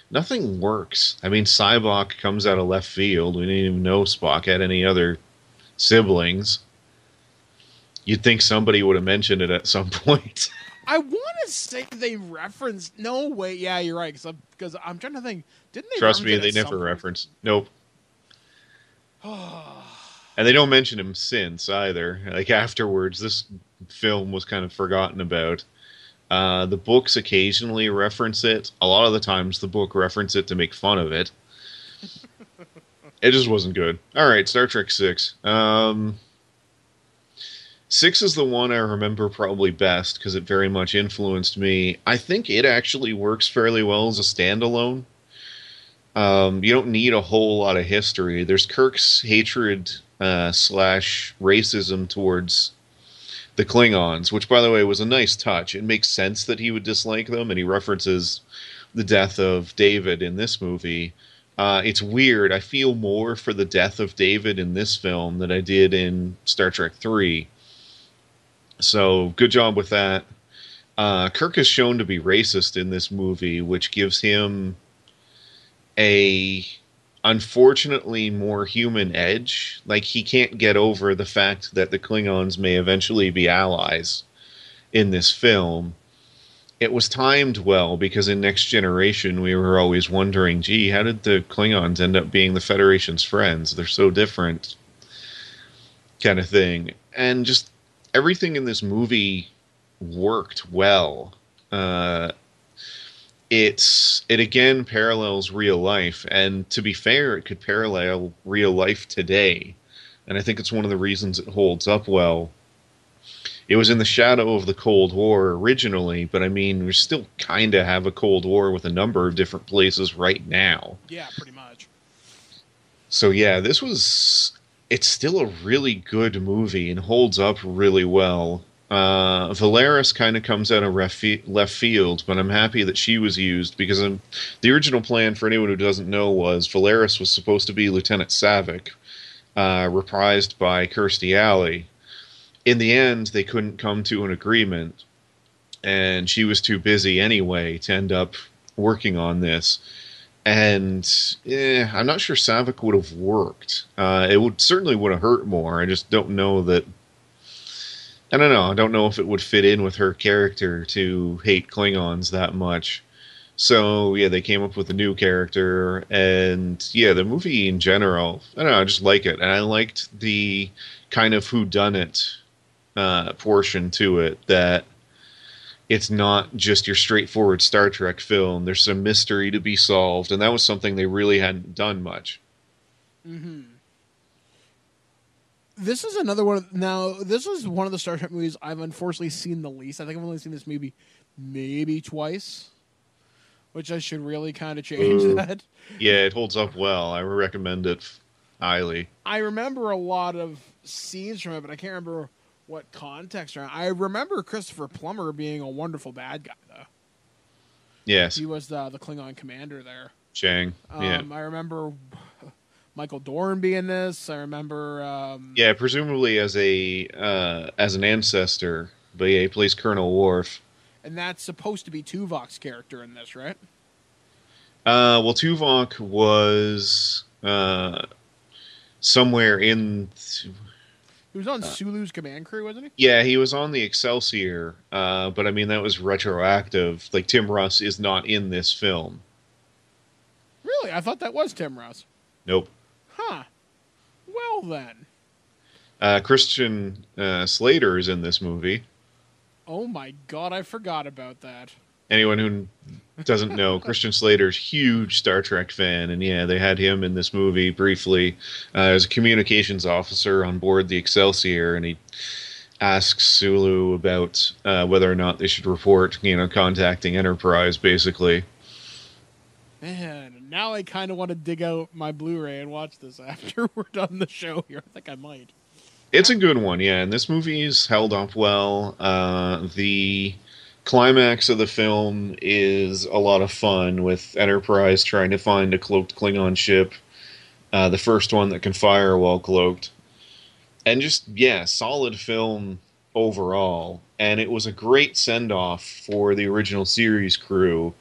nothing works. I mean, Sybok comes out of left field. We didn't even know Spock had any other siblings. You'd think somebody would have mentioned it at some point. I want to say they referenced... No, wait, yeah, you're right. Because I'm trying to think. Didn't they? Trust me, they never referenced. Nope. And they don't mention him since, either. Like, afterwards, this film was kind of forgotten about. The books occasionally reference it. A lot of the times, the book reference it to make fun of it. It just wasn't good. All right, Star Trek 6. 6 is the one I remember probably best because it very much influenced me. I think it actually works fairly well as a standalone. You don't need a whole lot of history. There's Kirk's hatred / racism towards the Klingons, which, by the way, was a nice touch. It makes sense that he would dislike them, and he references the death of David in this movie. It's weird. I feel more for the death of David in this film than I did in Star Trek 3. So, good job with that. Kirk is shown to be racist in this movie, which gives him a unfortunately more human edge. Like, he can't get over the fact that the Klingons may eventually be allies in this film. It was timed well, because in Next Generation we were always wondering, gee, how did the Klingons end up being the Federation's friends? They're so different, kind of thing. And just everything in this movie worked well. It again parallels real life, and to be fair, it could parallel real life today. And I think it's one of the reasons it holds up well. It was in the shadow of the Cold War originally, but I mean, we still kind of have a Cold War with a number of different places right now. Yeah, pretty much. So yeah, it's still a really good movie and holds up really well. Valeris kind of comes out of left field, but I'm happy that she was used, because the original plan, for anyone who doesn't know, was Valeris was supposed to be Lieutenant Savick, reprised by Kirstie Alley. In the end, they couldn't come to an agreement, and she was too busy anyway to end up working on this. And I'm not sure Savick would have worked. It certainly would have hurt more. I just don't know that. I don't know. I don't know if it would fit in with her character to hate Klingons that much. So, yeah, they came up with a new character. And, yeah, the movie in general, I don't know, I just like it. And I liked the kind of whodunit portion to it, that it's not just your straightforward Star Trek film. There's some mystery to be solved. And that was something they really hadn't done much. Mm-hmm. This is another one. Now, this is one of the Star Trek movies I've unfortunately seen the least. I think I've only seen this movie maybe twice, which I should really kind of change that. Yeah, it holds up well. I recommend it highly. I remember a lot of scenes from it, but I can't remember what context. I remember Christopher Plummer being a wonderful bad guy, though. Yes. He was the Klingon commander there. Chang, yeah. I remember Michael Dorn being this. I remember. Yeah, presumably as an ancestor, but yeah, he plays Colonel Worf. And that's supposed to be Tuvok's character in this, right? Well, Tuvok was somewhere in. He was on Sulu's command crew, wasn't he? Yeah, he was on the Excelsior, but I mean that was retroactive. Like, Tim Russ is not in this film. Really, I thought that was Tim Russ. Nope. Huh. Well then. Christian Slater is in this movie. Oh my god, I forgot about that. Anyone who doesn't know, Christian Slater's huge Star Trek fan, and yeah, they had him in this movie briefly as a communications officer on board the Excelsior, and he asks Sulu about whether or not they should report, contacting Enterprise, basically. Man, now I kind of want to dig out my Blu-ray and watch this after we're done the show here. I think I might. It's a good one, yeah, and this movie's held up well. The climax of the film is a lot of fun, with Enterprise trying to find a cloaked Klingon ship, the first one that can fire while cloaked. And just, yeah, solid film overall. And it was a great send-off for the original series crew,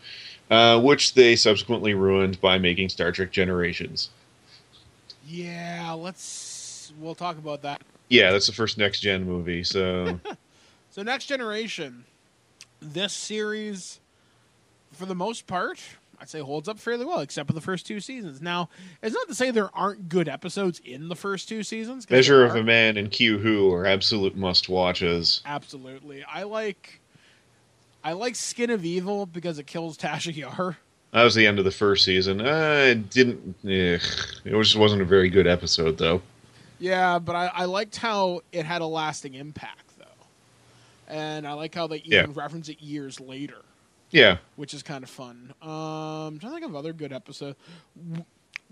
which they subsequently ruined by making Star Trek Generations. Yeah, we'll talk about that. Yeah, that's the first Next Gen movie, so... So Next Generation, this series, for the most part, I'd say holds up fairly well, except for the first two seasons. Now, it's not to say there aren't good episodes in the first two seasons. Measure of a Man and Q Who are absolute must-watches. Absolutely. I like Skin of Evil because it kills Tasha Yar. That was the end of the first season. It just wasn't a very good episode, though. Yeah, but I liked how it had a lasting impact, though. And I like how they even reference it years later. Yeah. Which is kind of fun. I'm trying to think of other good episodes.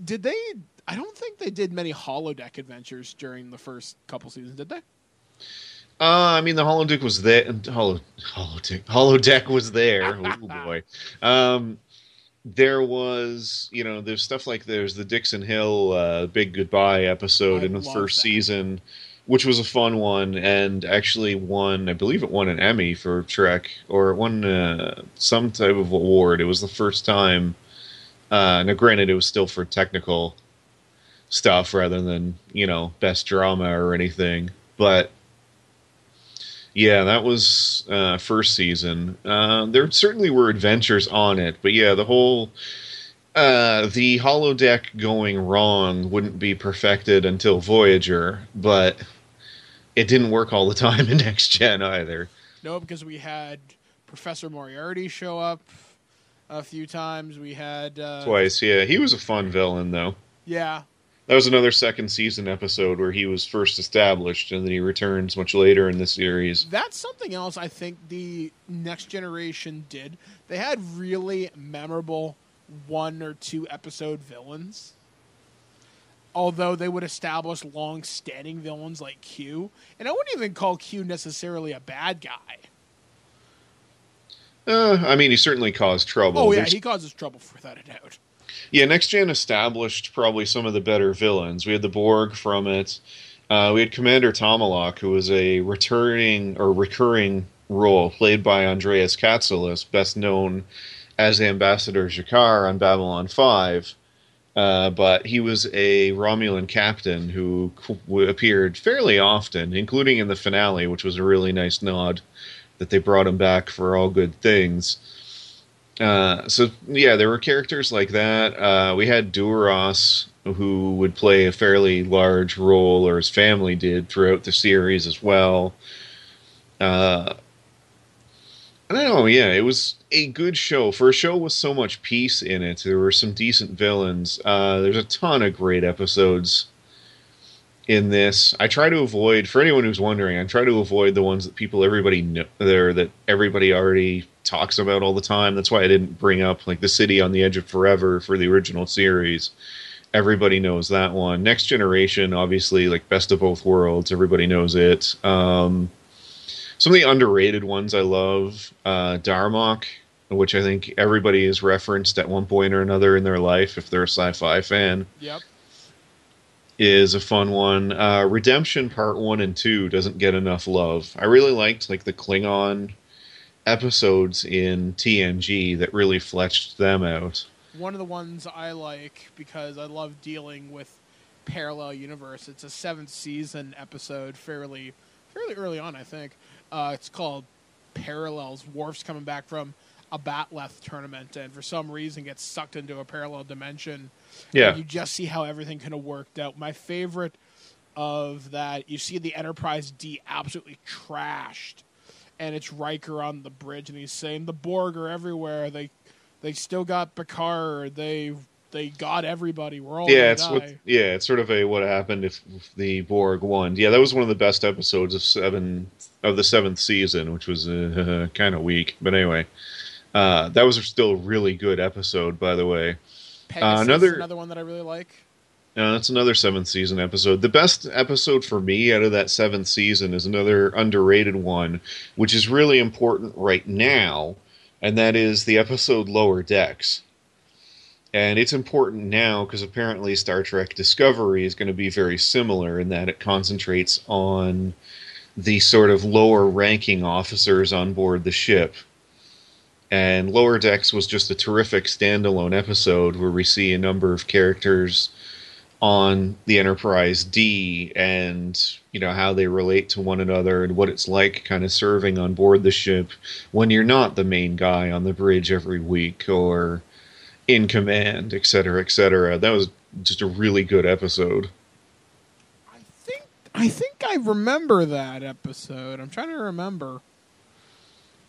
Did they... I don't think they did many holodeck adventures during the first couple seasons, did they? I mean, the holodeck was there. Holodeck was there. Oh, boy. There was, there's stuff like there's the Dixon Hill Big Goodbye episode in the first season, which was a fun one, and actually I believe it won an Emmy for Trek, or it won some type of award. It was the first time Now, granted, it was still for technical stuff rather than, best drama or anything. But yeah, that was first season. There certainly were adventures on it, but yeah, the holodeck going wrong wouldn't be perfected until Voyager, but it didn't work all the time in Next Gen either. No, because we had Professor Moriarty show up a few times. We had... Twice, yeah. He was a fun villain, though. Yeah. That was another second season episode where he was first established, and then he returns much later in the series. That's something else I think the Next Generation did. They had really memorable 1 or 2 episode villains. Although they would establish long-standing villains like Q. And I wouldn't even call Q necessarily a bad guy. I mean, he certainly caused trouble. Oh, yeah, he causes trouble, without a doubt. Yeah, Next Gen established probably some of the better villains. We had the Borg from it. We had Commander Tomalak, who was a recurring role played by Andreas Katsulas, best known as Ambassador Jakar on Babylon 5. But he was a Romulan captain who appeared fairly often, including in the finale, which was a really nice nod that they brought him back for all good things. So, yeah, there were characters like that. We had Duras, who would play a fairly large role, or his family did, throughout the series as well. I don't know, yeah, it was a good show. For a show with so much peace in it, there were some decent villains. There's a ton of great episodes in this. I try to avoid, for anyone who's wondering, I try to avoid the ones that everybody know, that everybody already talks about all the time. That's why I didn't bring up, like, The City on the Edge of Forever for the original series. Everybody knows that one. Next Generation, obviously, like, Best of Both Worlds, everybody knows it. Some of the underrated ones I love, Darmok, which I think everybody has referenced at one point or another in their life if they're a sci-fi fan. Yep. Is a fun one. Redemption Part 1 and 2 doesn't get enough love. I really liked, like, the Klingon episodes in TNG that really fleshed them out. One of the ones I like, because I love dealing with parallel universe, it's a 7th season episode fairly early on, I think. It's called Parallels. Worf's coming back from a Batleth tournament and for some reason gets sucked into a parallel dimension. Yeah. And you just see how everything kind of worked out. My favorite of that, you see the Enterprise D absolutely trashed, and it's Riker on the bridge, and he's saying, the Borg are everywhere. They still got Picard. They got everybody. We're all gonna die. It's sort of a what happened if the Borg won. Yeah, that was one of the best episodes of the 7th season, which was kind of weak. But anyway, that was still a really good episode, by the way. Pegasus, another one that I really like. That's another 7th season episode. The best episode for me out of that 7th season is another underrated one, which is really important right now, and that is the episode Lower Decks. And it's important now because apparently Star Trek Discovery is going to be very similar in that it concentrates on the sort of lower-ranking officers on board the ship. And Lower Decks was just a terrific standalone episode where we see a number of characters on the Enterprise D and, how they relate to one another and what it's like kind of serving on board the ship when you're not the main guy on the bridge every week or in command, etc., etc. That was just a really good episode. I think I remember that episode. I'm trying to remember.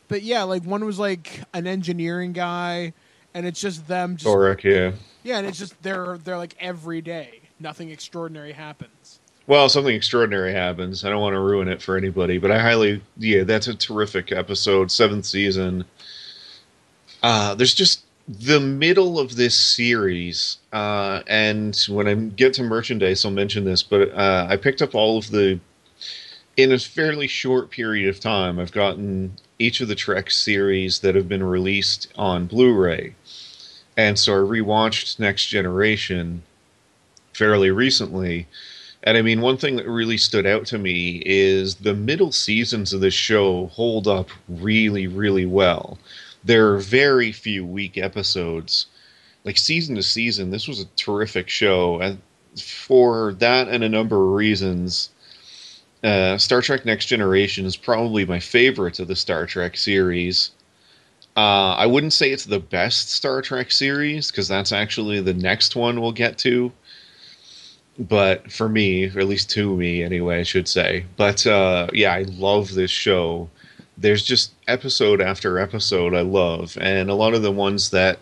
But yeah, like one was like an engineering guy, and it's just them. Correct, yeah. Yeah, and it's just they're like every day. Nothing extraordinary happens. Well, something extraordinary happens. I don't want to ruin it for anybody, but that's a terrific episode, 7th season. There's just the middle of this series, and when I get to merchandise, I'll mention this, but I picked up all of in a fairly short period of time, I've gotten each of the Trek series that have been released on Blu-ray. And so I rewatched Next Generation fairly recently. And I mean, one thing that really stood out to me is the middle seasons of this show hold up really, really well. There are very few weak episodes. like season to season, this was a terrific show. And for that and a number of reasons, Star Trek Next Generation is probably my favorite of the Star Trek series. I wouldn't say it's the best Star Trek series, because that's actually the next one we'll get to. But for me, or at least to me anyway, I should say. But yeah, I love this show. There's just episode after episode I love. And a lot of the ones that,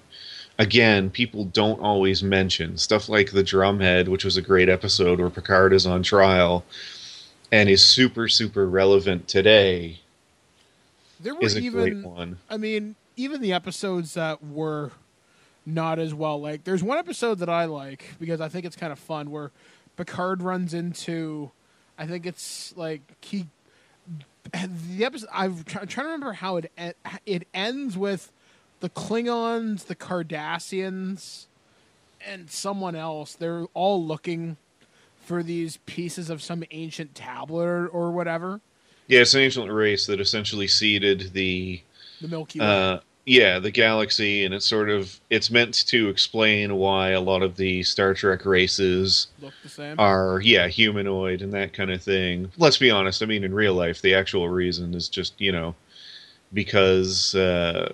again, people don't always mention. Stuff like The Drumhead, which was a great episode where Picard is on trial and is super, super relevant today. There were great one. I mean, even the episodes that were not as well liked. There's one episode that I like because I think it's kind of fun where Picard runs into, I think it's like the episode. I'm trying to remember how it ends with the Klingons, the Cardassians, and someone else. They're all looking for these pieces of some ancient tablet or whatever. Yeah, it's an ancient race that essentially seeded the Milky Way. Yeah, the galaxy, and it's meant to explain why a lot of the Star Trek races look the same. Are humanoid and that kind of thing. Let's be honest. I mean, in real life, the actual reason is just because no,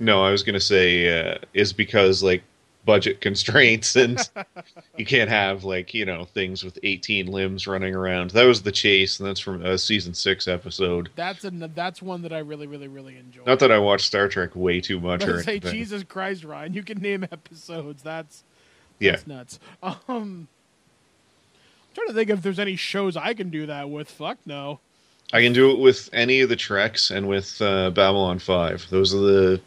I was going to say is because like budget constraints and you can't have like things with 18 limbs running around. That was The Chase, and that's from a season 6 episode. That's one that I really enjoy. Not that I watch Star Trek way too much or anything. Jesus Christ, Ryan, you can name episodes. That's nuts. I'm trying to think if there's any shows I can do that with. Fuck no. I can do it with any of the Treks and with Babylon 5. Those are the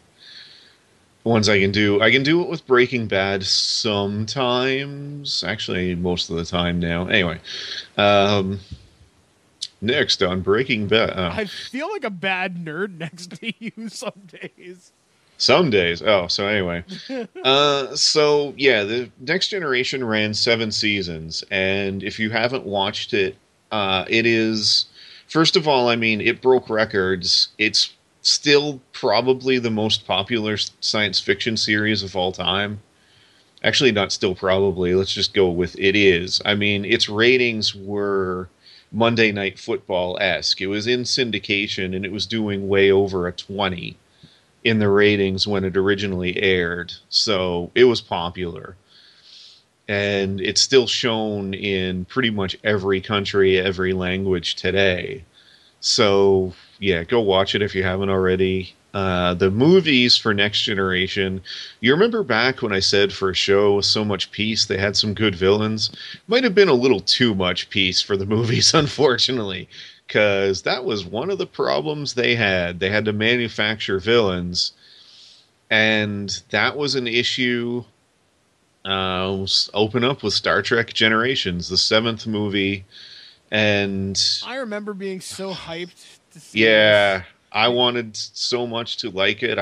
ones I can do. I can do it with Breaking Bad sometimes. Actually, most of the time now. Anyway, next on Breaking Bad. I feel like a bad nerd next to you some days. Some days. Oh, so anyway. So, yeah, the Next Generation ran 7 seasons, and if you haven't watched it, it is... First of all, I mean, it broke records. It's still probably the most popular science fiction series of all time. Actually, not still probably. Let's just go with it is. I mean, its ratings were Monday Night Football-esque. It was in syndication, and it was doing way over a 20 in the ratings when it originally aired. So it was popular. And it's still shown in pretty much every country, every language today. So, yeah, go watch it if you haven't already. The movies for Next Generation, you remember back when I said for a show with so much peace, they had some good villains? Might have been a little too much peace for the movies, unfortunately, because that was one of the problems they had. They had to manufacture villains, and that was an issue. Open up with Star Trek Generations, the 7th movie, and I remember being so hyped to see this. I wanted so much to like it.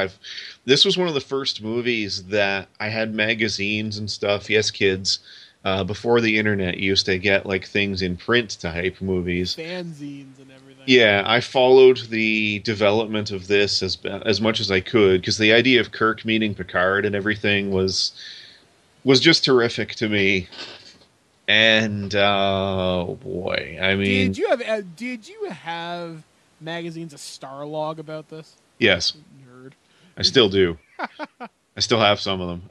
This was one of the first movies that I had magazines and stuff. Yes, kids. Before the internet, you used to get like things in print to hype movies, fanzines and everything. Yeah, I followed the development of this as much as I could, because the idea of Kirk meeting Picard and everything was just terrific to me. And oh boy, I mean, did you have magazines a Starlog about this? Yes. Nerd. I still do. I still have some of them.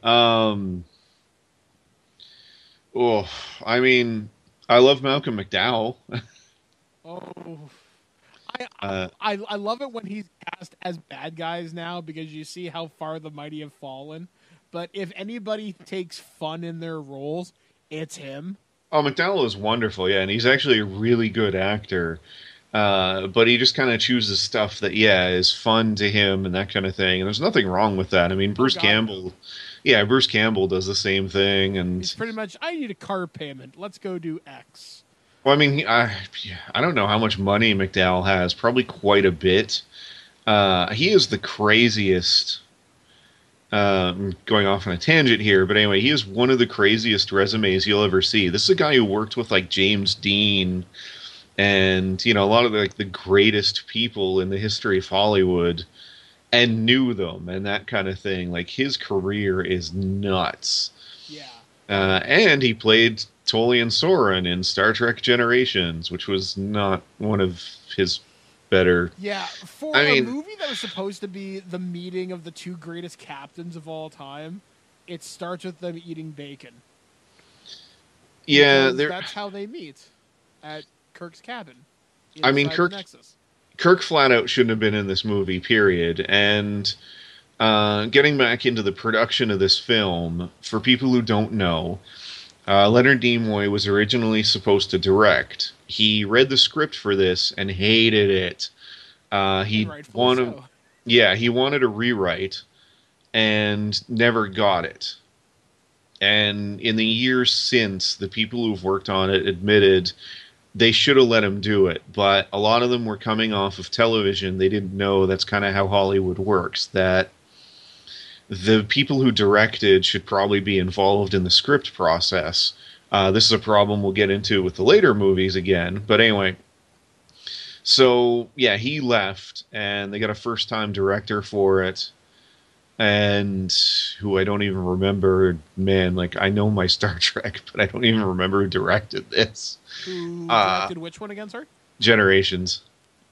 I mean, I love Malcolm McDowell. I love it when he's cast as bad guys now, because you see how far the mighty have fallen. But if anybody takes fun in their roles, it's him. Oh, McDowell is wonderful, yeah, and he's actually a really good actor. But he just kind of chooses stuff that, is fun to him and that kind of thing. And there's nothing wrong with that. I mean, Bruce Campbell does the same thing. And it's pretty much, I need a car payment. Let's go do X. Well, I mean, I don't know how much money McDowell has. Probably quite a bit. He is the craziest... going off on a tangent here, but anyway, he is one of the craziest resumes you'll ever see. This is a guy who worked with like James Dean and a lot of the greatest people in the history of Hollywood, and knew them and that kind of thing. Like, his career is nuts. Yeah. And he played Tolian Soren in Star Trek Generations, which was not one of his better. Yeah, for I a mean, movie that was supposed to be the meeting of the two greatest captains of all time, it starts with them eating bacon. yeah, Because that's how they meet at Kirk's cabin. I mean, inside the Nexus. Kirk flat out shouldn't have been in this movie, period. And getting back into the production of this film, for people who don't know, Leonard Nimoy was originally supposed to direct. He read the script for this and hated it. He wanted a rewrite and never got it. And in the years since, the people who've worked on it admitted they should have let him do it, but a lot of them were coming off of television. They didn't know that's kind of how Hollywood works, that the people who directed should probably be involved in the script process. This is a problem we'll get into with the later movies again, but anyway. So, yeah, he left, and they got a first-time director for it, and who I don't even remember. Man, like, I know my Star Trek, but I don't even remember who directed this. Who directed which one again, sorry? Generations.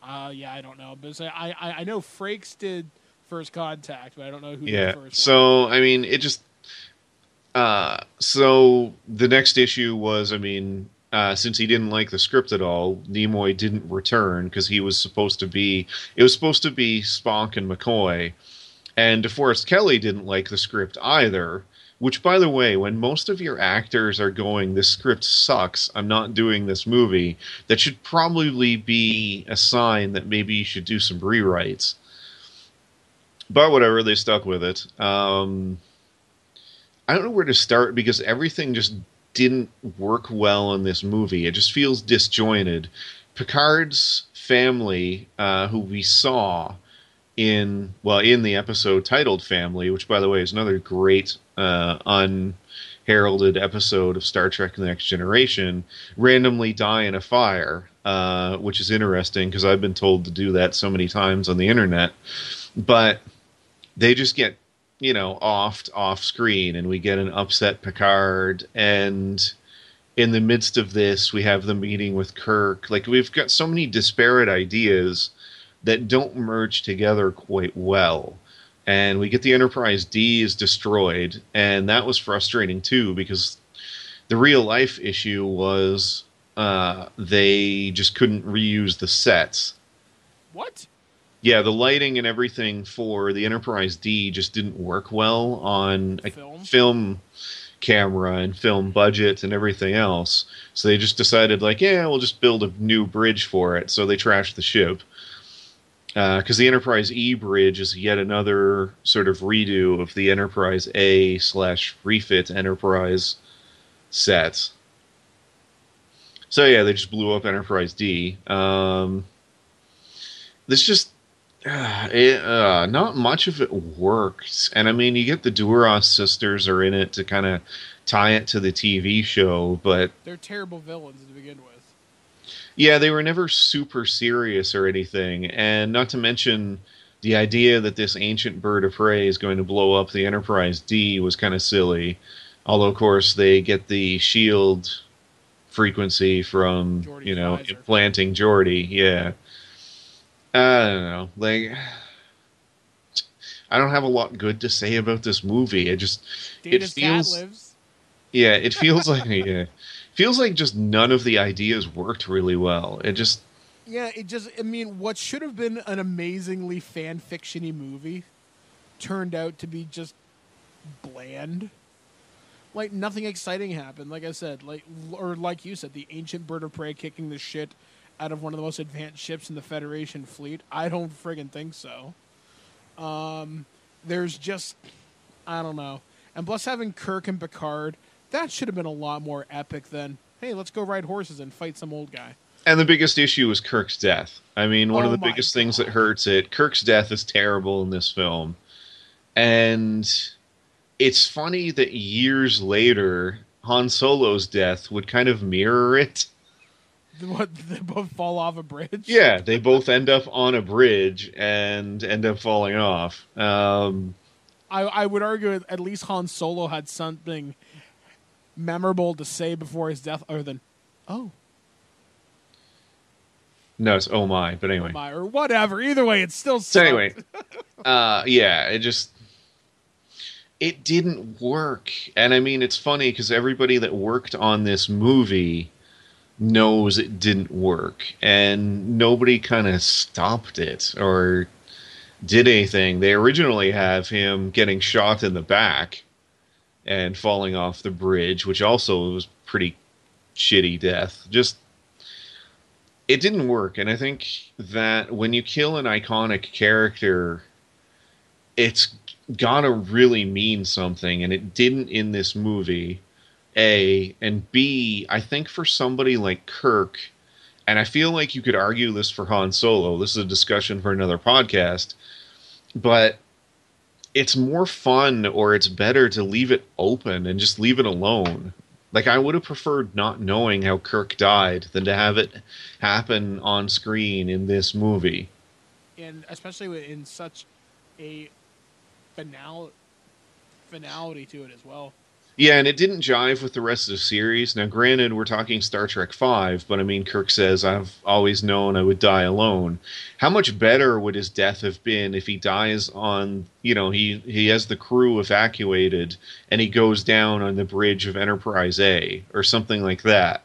Yeah, I don't know. But I know Frakes did First Contact, but I don't know who did the first one. So, I mean, it just... so, the next issue was, I mean, since he didn't like the script at all, Nimoy didn't return, because he was supposed to be... It was supposed to be Spock and McCoy, and DeForest Kelley didn't like the script either. Which, by the way, when most of your actors are going, this script sucks, I'm not doing this movie, that should probably be a sign that maybe you should do some rewrites. But whatever, they stuck with it. I don't know where to start, because everything just didn't work well in this movie. It just feels disjointed. Picard's family, who we saw in the episode titled Family, which, by the way, is another great unheralded episode of Star Trek The Next Generation, randomly die in a fire, which is interesting because I've been told to do that so many times on the internet. But they just get, offed off screen, and we get an upset Picard, and in the midst of this, we have the meeting with Kirk. Like, we've got so many disparate ideas that don't merge together quite well. And we get the Enterprise D is destroyed, and that was frustrating too, because the real life issue was they just couldn't reuse the sets. What? Yeah, the lighting and everything for the Enterprise D just didn't work well on a film camera and film budget and everything else. So they just decided, we'll just build a new bridge for it. So they trashed the ship. Because the Enterprise E bridge is yet another sort of redo of the Enterprise A/refit Enterprise set. So yeah, they just blew up Enterprise D. This just... not much of it works. And I mean, you get the Duras sisters are in it to kind of tie it to the TV show, but... They're terrible villains to begin with. Yeah, they were never super serious or anything, and not to mention the idea that this ancient bird of prey is going to blow up the Enterprise D was kind of silly. Although, of course, they get the shield frequency from, Pfizer. Implanting Geordi. Yeah. I don't know. I don't have a lot good to say about this movie. Data's cat lives. Yeah, it feels like... Yeah. Feels like just none of the ideas worked really well. What should have been an amazingly fan-fiction-y movie turned out to be just bland. Like, nothing exciting happened, like I said. Like you said, the ancient bird of prey kicking the shit out of one of the most advanced ships in the Federation fleet. I don't friggin' think so. There's just... I don't know. And plus having Kirk and Picard... That should have been a lot more epic than, hey, let's go ride horses and fight some old guy. And the biggest issue is Kirk's death. I mean, one of the biggest things that hurts it, Kirk's death is terrible in this film. And it's funny that years later, Han Solo's death would kind of mirror it. What, they both fall off a bridge? Yeah, they both end up on a bridge and end up falling off. I would argue at least Han Solo had something memorable to say before his death, other than, "Oh, No, it's oh my, but anyway. oh my," or whatever. Either way, it's still So sucked. anyway, yeah, it didn't work. And I mean, it's funny because everybody that worked on this movie knows it didn't work, and nobody kind of stopped it or did anything. They originally have him getting shot in the back and falling off the bridge, which also was pretty shitty death. Just, it didn't work. And I think that when you kill an iconic character, it's gotta really mean something, and it didn't in this movie. A, and B, I think for somebody like Kirk, and I feel like you could argue this for Han Solo, this is a discussion for another podcast, but it's more fun, or it's better to leave it open and just leave it alone. Like, I would have preferred not knowing how Kirk died than to have it happen on screen in this movie. And especially in such a finality to it as well. Yeah, and it didn't jive with the rest of the series. Now, granted, we're talking Star Trek V, but I mean, Kirk says, I've always known I would die alone. How much better would his death have been if he dies on, he has the crew evacuated and he goes down on the bridge of Enterprise A or something like that?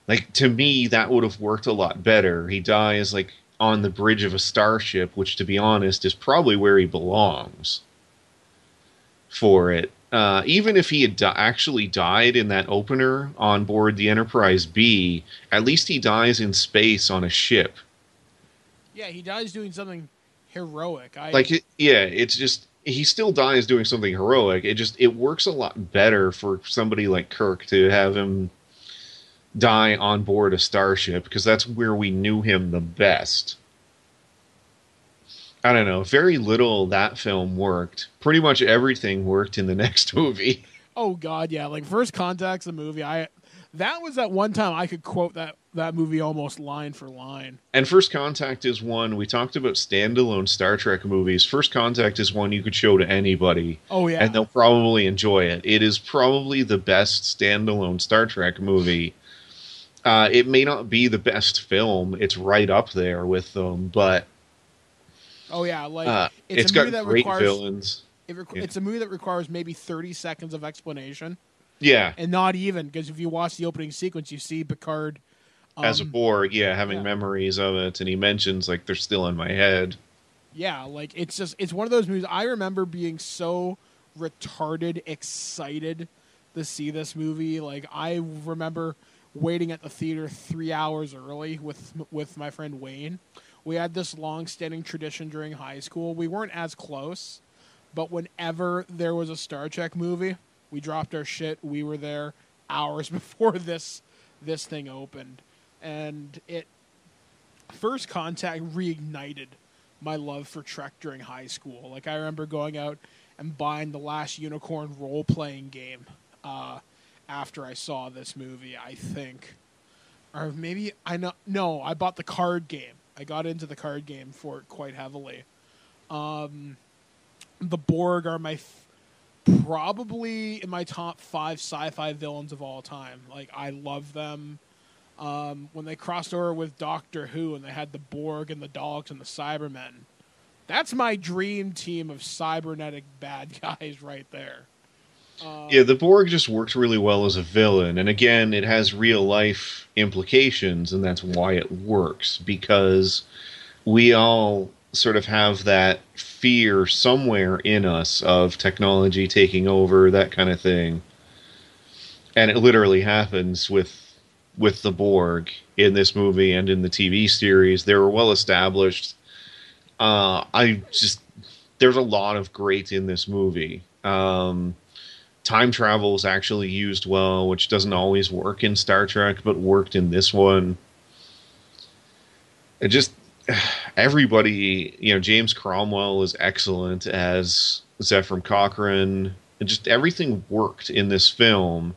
Like, to me, that would have worked a lot better. He dies, like, on the bridge of a starship, which, to be honest, is probably where he belongs for it. Even if he had actually died in that opener on board the Enterprise B, at least he dies in space on a ship. Yeah, he dies doing something heroic. It's just, he still dies doing something heroic. It works a lot better for somebody like Kirk to have him die on board a starship, because that's where we knew him the best. I don't know. Very little of that film worked. Pretty much everything worked in the next movie. Oh God, yeah. Like First Contact's a movie. That was at one time I could quote that movie almost line for line. And First Contact is one, we talked about standalone Star Trek movies. First Contact is one you could show to anybody. Oh yeah. And they'll probably enjoy it. It is probably the best standalone Star Trek movie. It may not be the best film. It's right up there with them, but oh yeah, like it's got great villains. It's a movie that requires maybe 30 seconds of explanation. Yeah, and not even, because if you watch the opening sequence, you see Picard as a Borg, having memories of it, and he mentions like they're still in my head. Yeah, like it's one of those movies. I remember being so retarded excited to see this movie. Like I remember waiting at the theater 3 hours early with my friend Wayne. We had this long-standing tradition during high school. We weren't as close, but whenever there was a Star Trek movie, we dropped our shit. We were there hours before this thing opened. And First Contact reignited my love for Trek during high school. Like I remember going out and buying the Last Unicorn role-playing game after I saw this movie, I think. Or maybe I bought the card game. I got into the card game for it quite heavily. The Borg are probably in my top 5 sci-fi villains of all time. Like, I love them. When they crossed over with Doctor Who and they had the Borg and the Daleks and the Cybermen, that's my dream team of cybernetic bad guys right there. Yeah, the Borg just works really well as a villain. And again, it has real-life implications, and that's why it works. Because we all sort of have that fear somewhere in us of technology taking over, that kind of thing. And it literally happens with the Borg in this movie and in the TV series. They were well established. There's a lot of great in this movie. Time travel is actually used well, which doesn't always work in Star Trek, but worked in this one. It just, everybody, James Cromwell is excellent as Zefram Cochrane. Just everything worked in this film.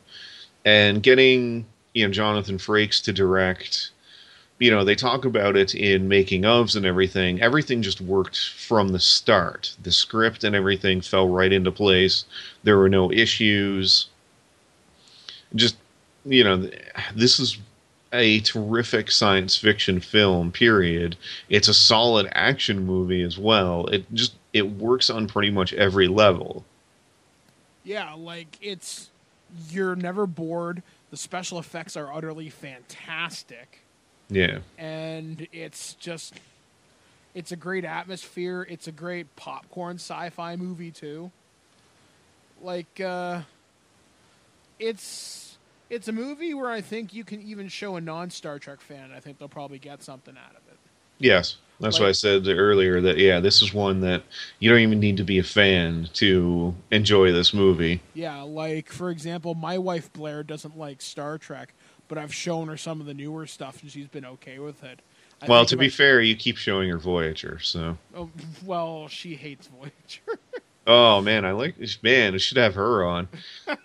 And getting Jonathan Frakes to direct. They talk about it in making ofs and everything. Everything just worked from the start. The script and everything fell right into place. There were no issues. Just, this is a terrific science fiction film, period. It's a solid action movie as well. It works on pretty much every level. Yeah, like, you're never bored. The special effects are utterly fantastic. Yeah. And it's a great atmosphere. It's a great popcorn sci-fi movie, too. Like, it's a movie where I think you can even show a non-Star Trek fan. I think they'll probably get something out of it. Yes. That's why I said earlier that, this is one that you don't even need to be a fan to enjoy this movie. Yeah, like, for example, my wife Blair doesn't like Star Trek, but I've shown her some of the newer stuff, and she's been okay with it. Well, to be fair, you keep showing her Voyager, so... Oh, well, she hates Voyager. Oh, man, I should have her on.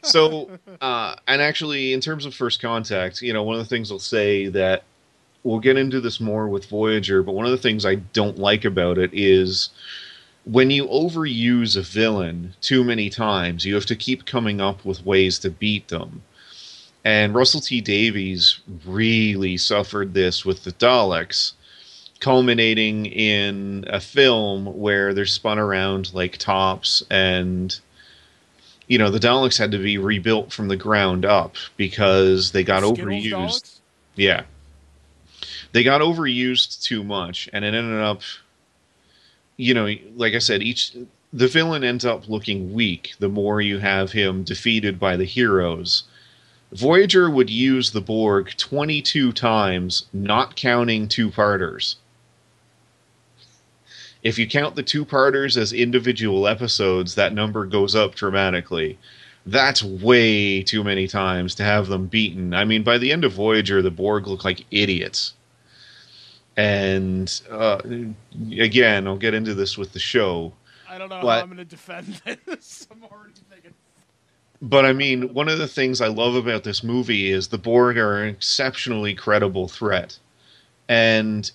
So, and actually, in terms of First Contact, one of the things I'll say that we'll get into this more with Voyager, but one of the things I don't like about it is when you overuse a villain too many times, you have to keep coming up with ways to beat them. And Russell T. Davies really suffered this with the Daleks, culminating in a film where they're spun around like tops, and the Daleks had to be rebuilt from the ground up because they got overused. Daleks? Yeah. They got overused too much, and it ended up, like I said, the villain ends up looking weak the more you have him defeated by the heroes. Voyager would use the Borg 22 times, not counting two-parters. If you count the two-parters as individual episodes, that number goes up dramatically. That's way too many times to have them beaten. I mean, by the end of Voyager, the Borg look like idiots. And, again, I'll get into this with the show. I don't know how I'm going to defend this. I'm already thinking... But, I mean, one of the things I love about this movie is the Borg are an exceptionally credible threat. And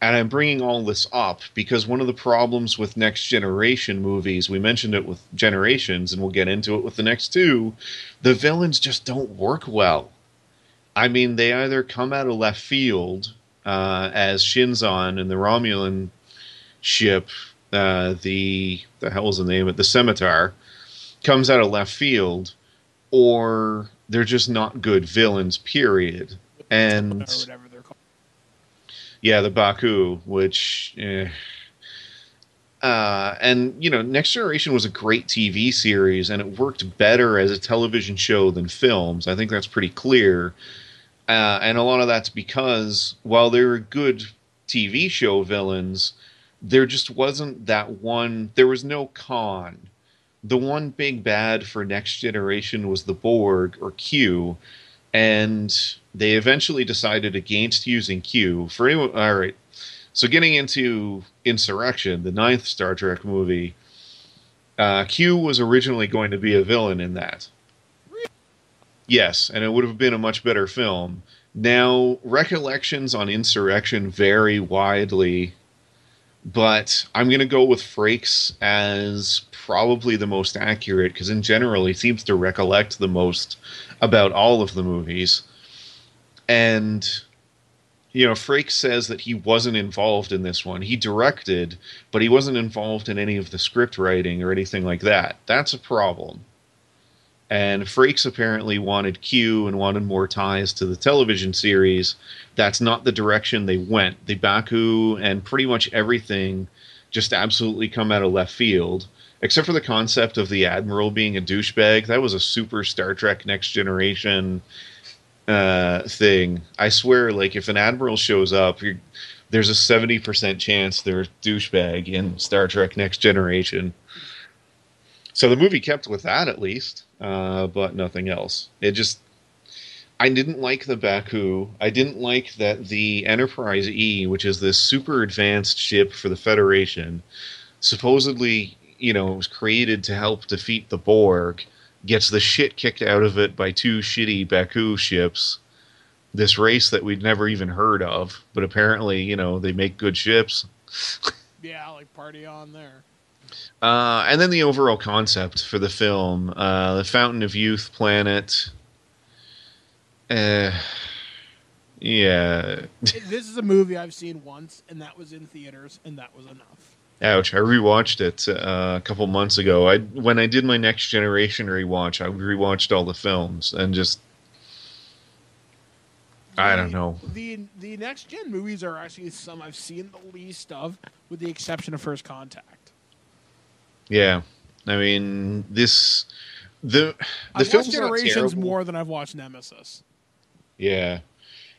I'm bringing all this up because one of the problems with Next Generation movies, we mentioned it with Generations, and we'll get into it with the next two, the villains just don't work well. I mean, they either come out of left field, as Shinzon in the Romulan ship, the hell is the name of it? The Scimitar, comes out of left field, or they're just not good villains, period. And whatever they're called. Yeah, the Baku, which and Next Generation was a great TV series, and it worked better as a television show than films. I think that's pretty clear. And a lot of that's because while they were good TV show villains, there just wasn't that one. There was no Khan. The one big bad for Next Generation was the Borg, or Q, and they eventually decided against using Q. All right, so getting into Insurrection, the 9th Star Trek movie, Q was originally going to be a villain in that. Yes, and it would have been a much better film. Now, recollections on Insurrection vary widely, but I'm going to go with Frakes as probably the most accurate, because in general he seems to recollect the most about all of the movies. And, Frakes says that he wasn't involved in this one. He directed, but he wasn't involved in any of the script writing or anything like that. That's a problem. And Frakes apparently wanted Q and wanted more ties to the television series. That's not the direction they went. The Baku and pretty much everything just absolutely come out of left field. Except for the concept of the Admiral being a douchebag. That was a super Star Trek Next Generation thing. I swear, like, if an Admiral shows up, there's a 70% chance they're a douchebag in Star Trek Next Generation. So the movie kept with that, at least, but nothing else. I didn't like the Baku. I didn't like that the Enterprise E, which is this super advanced ship for the Federation, supposedly, it was created to help defeat the Borg, gets the shit kicked out of it by two shitty Baku ships. This race that we'd never even heard of, but apparently, they make good ships. Yeah, like party on there. And then the overall concept for the film, the Fountain of Youth planet. Yeah. This is a movie I've seen once, and that was in theaters, and that was enough. Ouch! I rewatched it a couple months ago. When I did my Next Generation rewatch, I rewatched all the films and just. I don't know. The next gen movies are actually some I've seen the least of, with the exception of First Contact. Yeah, I mean the I've film's watched Generations not more than I've watched Nemesis. Yeah,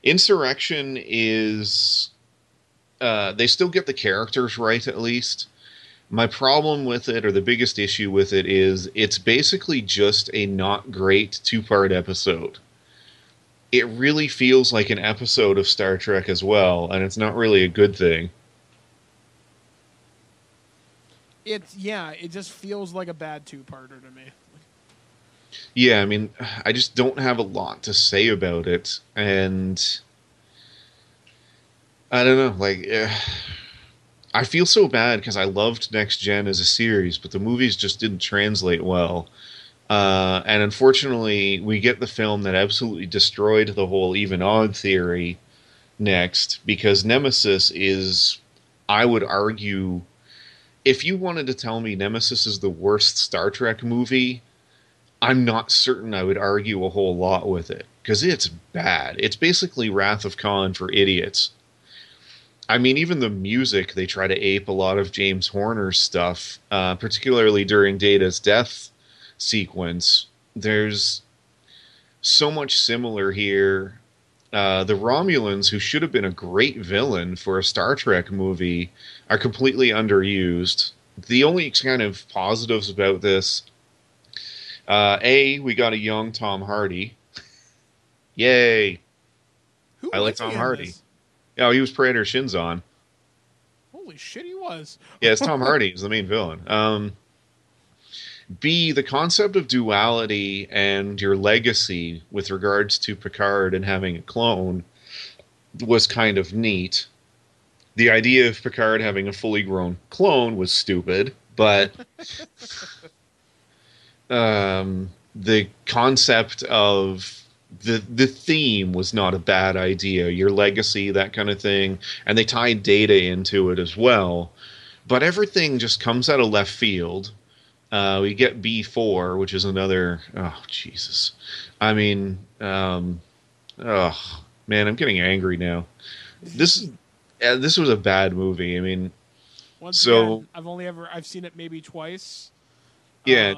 Insurrection is they still get the characters right at least. My problem with it, or the biggest issue with it, is it's basically just a not great 2-part episode. It really feels like an episode of Star Trek as well, and it's not really a good thing. It just feels like a bad 2-parter to me. Yeah, I mean, I just don't have a lot to say about it, and I don't know, I feel so bad because I loved Next Gen as a series, but the movies just didn't translate well. And unfortunately, we get the film that absolutely destroyed the whole even odd theory next, because Nemesis is, I would argue, if you wanted to tell me Nemesis is the worst Star Trek movie, I'm not certain I would argue a whole lot with it, because it's bad. It's basically Wrath of Khan for idiots. I mean, even the music, they try to ape a lot of James Horner's stuff, particularly during Data's death sequence. There's so much similar here. The Romulans, who should have been a great villain for a Star Trek movie, are completely underused. The only kind of positives about this, we got a young Tom Hardy. Yay! I like Tom Hardy. Oh, he was Praetor Shinzon. Holy shit, he was. Yeah, it's Tom Hardy. He's the main villain. B, the concept of duality and your legacy with regards to Picard and having a clone was kind of neat. The idea of Picard having a fully grown clone was stupid, but the concept of the theme was not a bad idea. Your legacy, that kind of thing. And they tied Data into it as well. But everything just comes out of left field. We get B4, which is another... Oh, Jesus. I mean... man, I'm getting angry now. This was a bad movie. I mean... Again, I've seen it maybe twice. Yeah,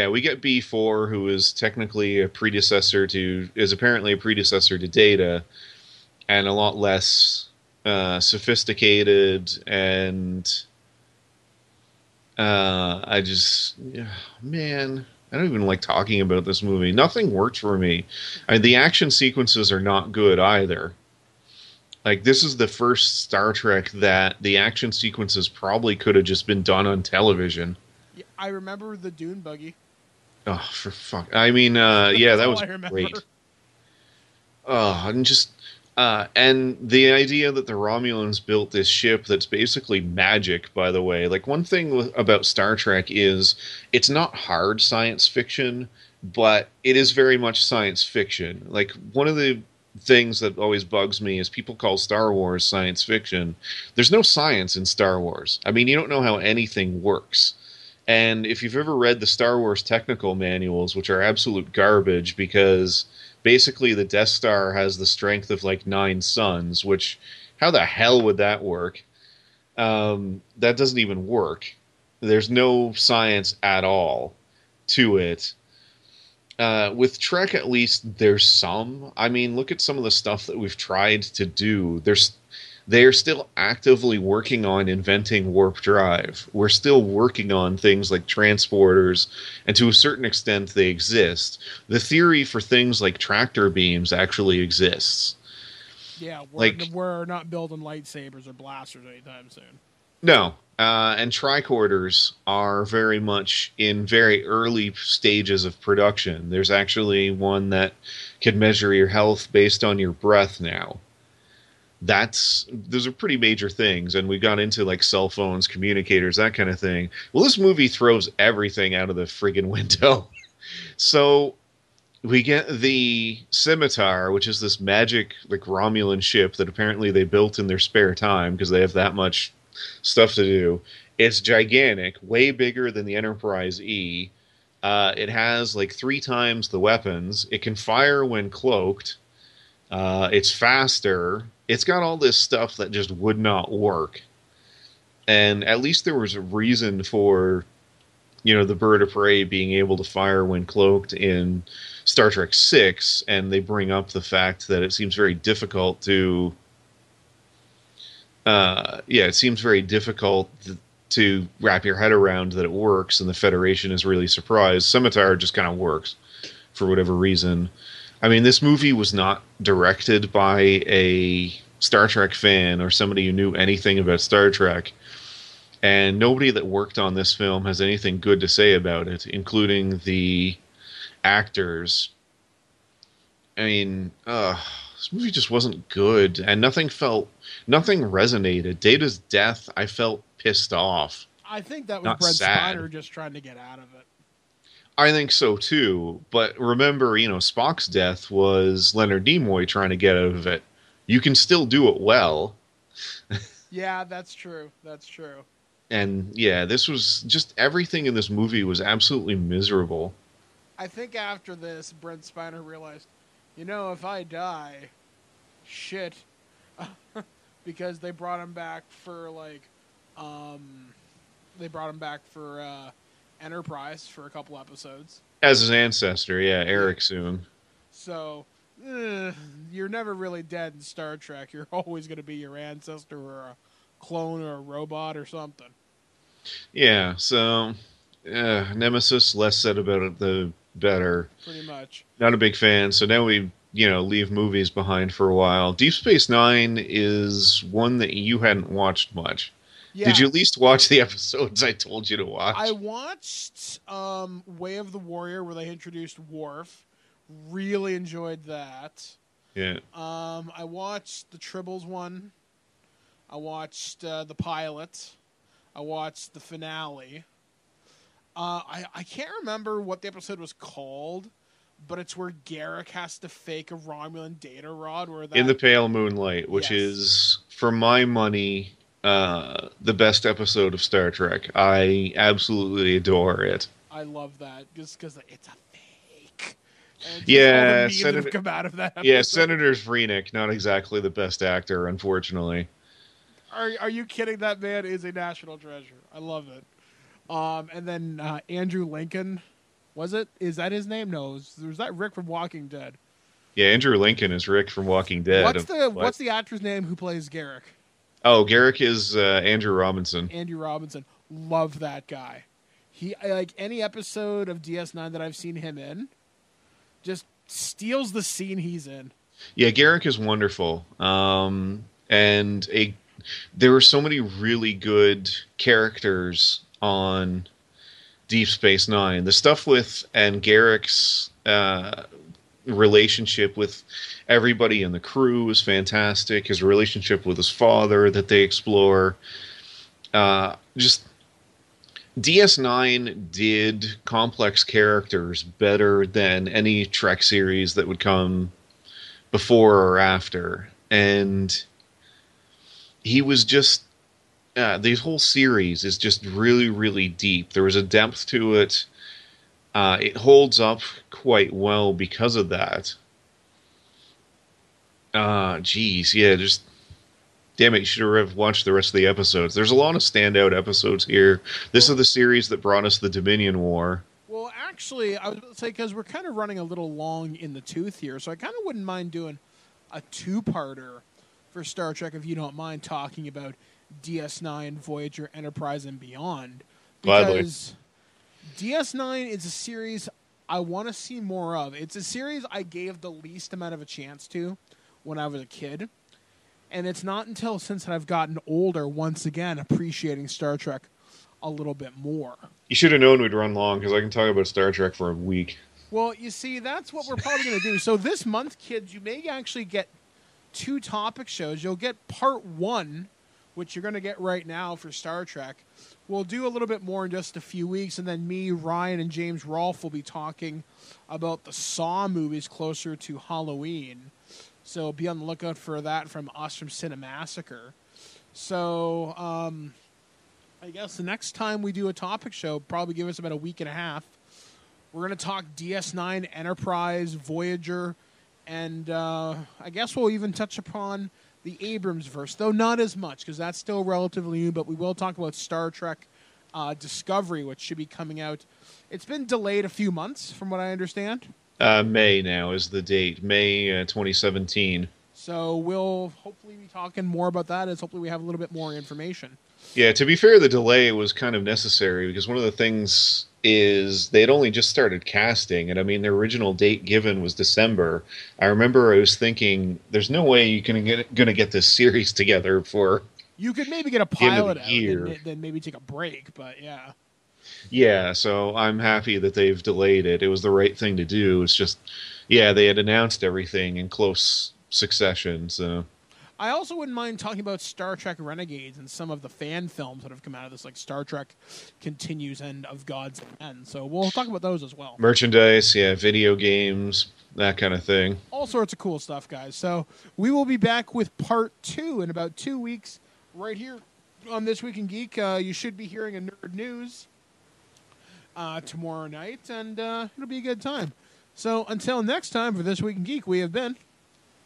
we get B4, who is technically is apparently a predecessor to Data, and a lot less sophisticated, and I don't even like talking about this movie. Nothing worked for me. The action sequences are not good either. Like, this is the first Star Trek that the action sequences probably could have just been done on television. Yeah, I remember the Dune buggy. Oh, for fuck! I mean, yeah, that was great. And the idea that the Romulans built this ship that's basically magic, by the way. Like, one thing about Star Trek is it's not hard science fiction, but it is very much science fiction. Like, one of the things that always bugs me is people call Star Wars science fiction. There's no science in Star Wars. I mean, you don't know how anything works. And if you've ever read the Star Wars technical manuals, which are absolute garbage, because basically the Death Star has the strength of like 9 suns, which, how the hell would that work? That doesn't even work. There's no science at all to it. With Trek, at least, there's some. I mean, look at some of the stuff that we've tried to do. They're still actively working on inventing warp drive. We're still working on things like transporters, and to a certain extent they exist. The theory for things like tractor beams actually exists. Yeah, we're not building lightsabers or blasters anytime soon. No. And tricorders are very much in very early stages of production. There's actually one that can measure your health based on your breath now. Those are pretty major things, and we got into like cell phones, communicators, that kind of thing. Well, this movie throws everything out of the friggin' window. So we get the Scimitar, which is this magic like Romulan ship that apparently they built in their spare time because they have that much stuff to do. It's gigantic, way bigger than the Enterprise E. It has like 3 times the weapons. It can fire when cloaked. It's faster. It's got all this stuff that just would not work. And at least there was a reason for, the bird of prey being able to fire when cloaked in Star Trek 6, and they bring up the fact that it seems very difficult to to wrap your head around that it works, and the Federation is really surprised. Scimitar just kind of works for whatever reason. I mean, this movie was not directed by a Star Trek fan or somebody who knew anything about Star Trek, and nobody that worked on this film has anything good to say about it, including the actors. I mean, this movie just wasn't good, and nothing resonated. Data's death, I felt pissed off. I think that was Not Brent sad. Spiner just trying to get out of it. I think so too, but remember, Spock's death was Leonard Nimoy trying to get out of it. You can still do it well. Yeah, that's true. That's true. And yeah, this was just everything in this movie was absolutely miserable. I think after this, Brent Spiner realized, if I die, shit, because they brought him back for Enterprise for a couple episodes. As his ancestor, yeah, Eric soon. So, you're never really dead in Star Trek. You're always going to be your ancestor or a clone or a robot or something. Yeah, so Nemesis, less said about it, the better. Pretty much. Not a big fan, so now we, leave movies behind for a while. Deep Space Nine is one that you hadn't watched much. Yeah. Did you at least watch the episodes I told you to watch? I watched Way of the Warrior, where they introduced Worf. Really enjoyed that. Yeah. I watched the Tribbles one. I watched the pilot. I watched the finale. I can't remember what the episode was called, but it's where Garrick has to fake a Romulan data rod. In the Pale Moonlight, which is, for my money, the best episode of Star Trek. I absolutely adore it. I love that, just because it's a fake. Yeah, come out of that episode. Yeah, Senator Vreenik, not exactly the best actor, unfortunately. Are you kidding? That man is a national treasure. I love it. And then Andrew Lincoln, was it? Is that his name? No, was that Rick from Walking Dead? Yeah, Andrew Lincoln is Rick from Walking Dead. What's the actor's name who plays Garrick? Oh, Garrick is Andrew Robinson. Andrew Robinson. Love that guy. He, like, any episode of DS9 that I've seen him in, just steals the scene he's in. Yeah, Garrick is wonderful. There were so many really good characters on Deep Space Nine. The stuff with and Garrick's relationship with everybody in the crew is fantastic. His relationship with his father that they explore. Just DS9 did complex characters better than any Trek series that would come before or after. And he was just... the whole series is just really, really deep. There was a depth to it. It holds up quite well because of that. Just... Damn it, you should have watched the rest of the episodes. There's a lot of standout episodes here. This is the series that brought us the Dominion War. Well, actually, I was going to say, because we're kind of running a little long in the tooth here, so I kind of wouldn't mind doing a two-parter for Star Trek, if you don't mind talking about DS9, Voyager, Enterprise, and beyond. Because DS9 is a series I want to see more of. It's a series I gave the least amount of a chance to when I was a kid. And it's not until since I've gotten older, once again, appreciating Star Trek a little bit more. You should have known we'd run long, because I can talk about Star Trek for a week. Well, you see, that's what we're probably going to do. So this month, kids, you may actually get 2 topic shows. You'll get part 1, which you're going to get right now for Star Trek. We'll do a little bit more in just a few weeks, and then me, Ryan, and James Rolfe will be talking about the Saw movies closer to Halloween. So be on the lookout for that from us from Cinemassacre. So I guess the next time we do a topic show, probably give us about a week and a half. We're going to talk DS9, Enterprise, Voyager, and I guess we'll even touch upon the Abrams verse, though not as much, because that's still relatively new, but we will talk about Star Trek Discovery, which should be coming out. It's been delayed a few months, from what I understand. May now is the date, May 2017. So we'll hopefully be talking more about that, as hopefully we have a little bit more information. Yeah, to be fair, the delay was kind of necessary, because one of the things is they'd only just started casting, and I mean, their original date given was December. I remember I was thinking, there's no way you're going to get this series together for you could maybe get a pilot out year. and then maybe take a break, but yeah. Yeah, so I'm happy that they've delayed it. It was the right thing to do. It's just, yeah, they had announced everything in close succession, so... I also wouldn't mind talking about Star Trek Renegades and some of the fan films that have come out of this, like Star Trek Continues and Of Gods and Men. So we'll talk about those as well. Merchandise, yeah, video games, that kind of thing. All sorts of cool stuff, guys. So we will be back with part 2 in about 2 weeks right here on This Week in Geek. You should be hearing a Nerd News tomorrow night, and it'll be a good time. So until next time for This Week in Geek, we have been...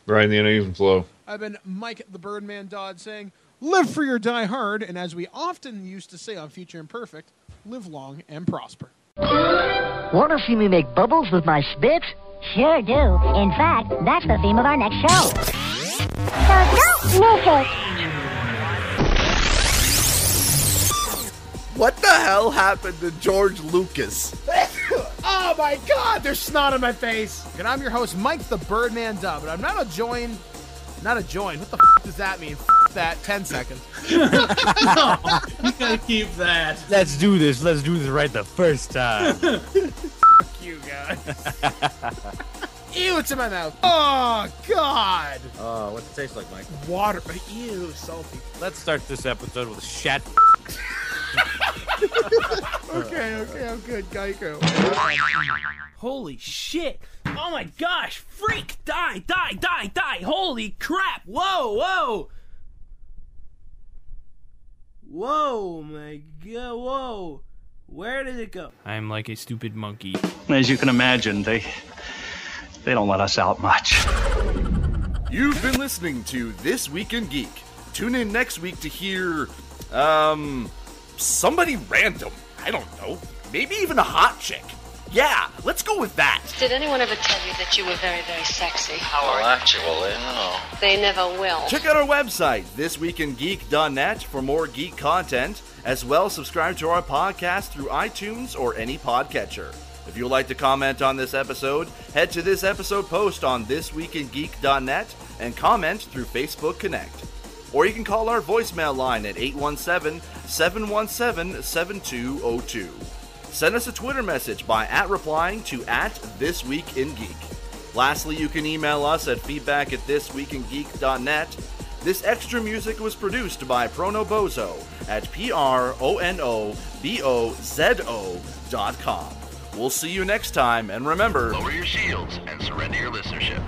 Brian the Uneven Flow. I've been Mike the Birdman Dodd saying, live free or die hard, and as we often used to say on Future Imperfect, live long and prosper. Want to see me make bubbles with my spit? Sure do. In fact, that's the theme of our next show. So don't miss it. What the hell happened to George Lucas? Oh my god, there's snot on my face. And I'm your host, Mike the Birdman Dub, but I'm not a join. What the f does that mean? F that, 10 seconds. No, you gotta keep that. Let's do this right the first time. F you guys. Ew, it's in my mouth. Oh, God. What's it taste like, Mike? Water. Ew, salty. Let's start this episode with a shat. Okay, I'm good. Geico. Holy shit. Oh my gosh. Freak. Die. Holy crap. Whoa. Whoa, my god. Whoa. Where did it go? I'm like a stupid monkey. As you can imagine, they don't let us out much. You've been listening to This Week in Geek. Tune in next week to hear, somebody random. I don't know. Maybe even a hot chick. Yeah, let's go with that. Did anyone ever tell you that you were very, very sexy? Well, actually, no. They never will. Check out our website, thisweekingeek.net, for more geek content. As well, subscribe to our podcast through iTunes or any podcatcher. If you'd like to comment on this episode, head to this episode post on thisweekingeek.net and comment through Facebook Connect. Or you can call our voicemail line at 817-717-7202. Send us a Twitter message by replying to @thisweekingeek. Lastly, you can email us at feedback@thisweekingeek.net. This extra music was produced by Pronobozo at pronobozo.com. We'll see you next time, and remember, lower your shields and surrender your listenership.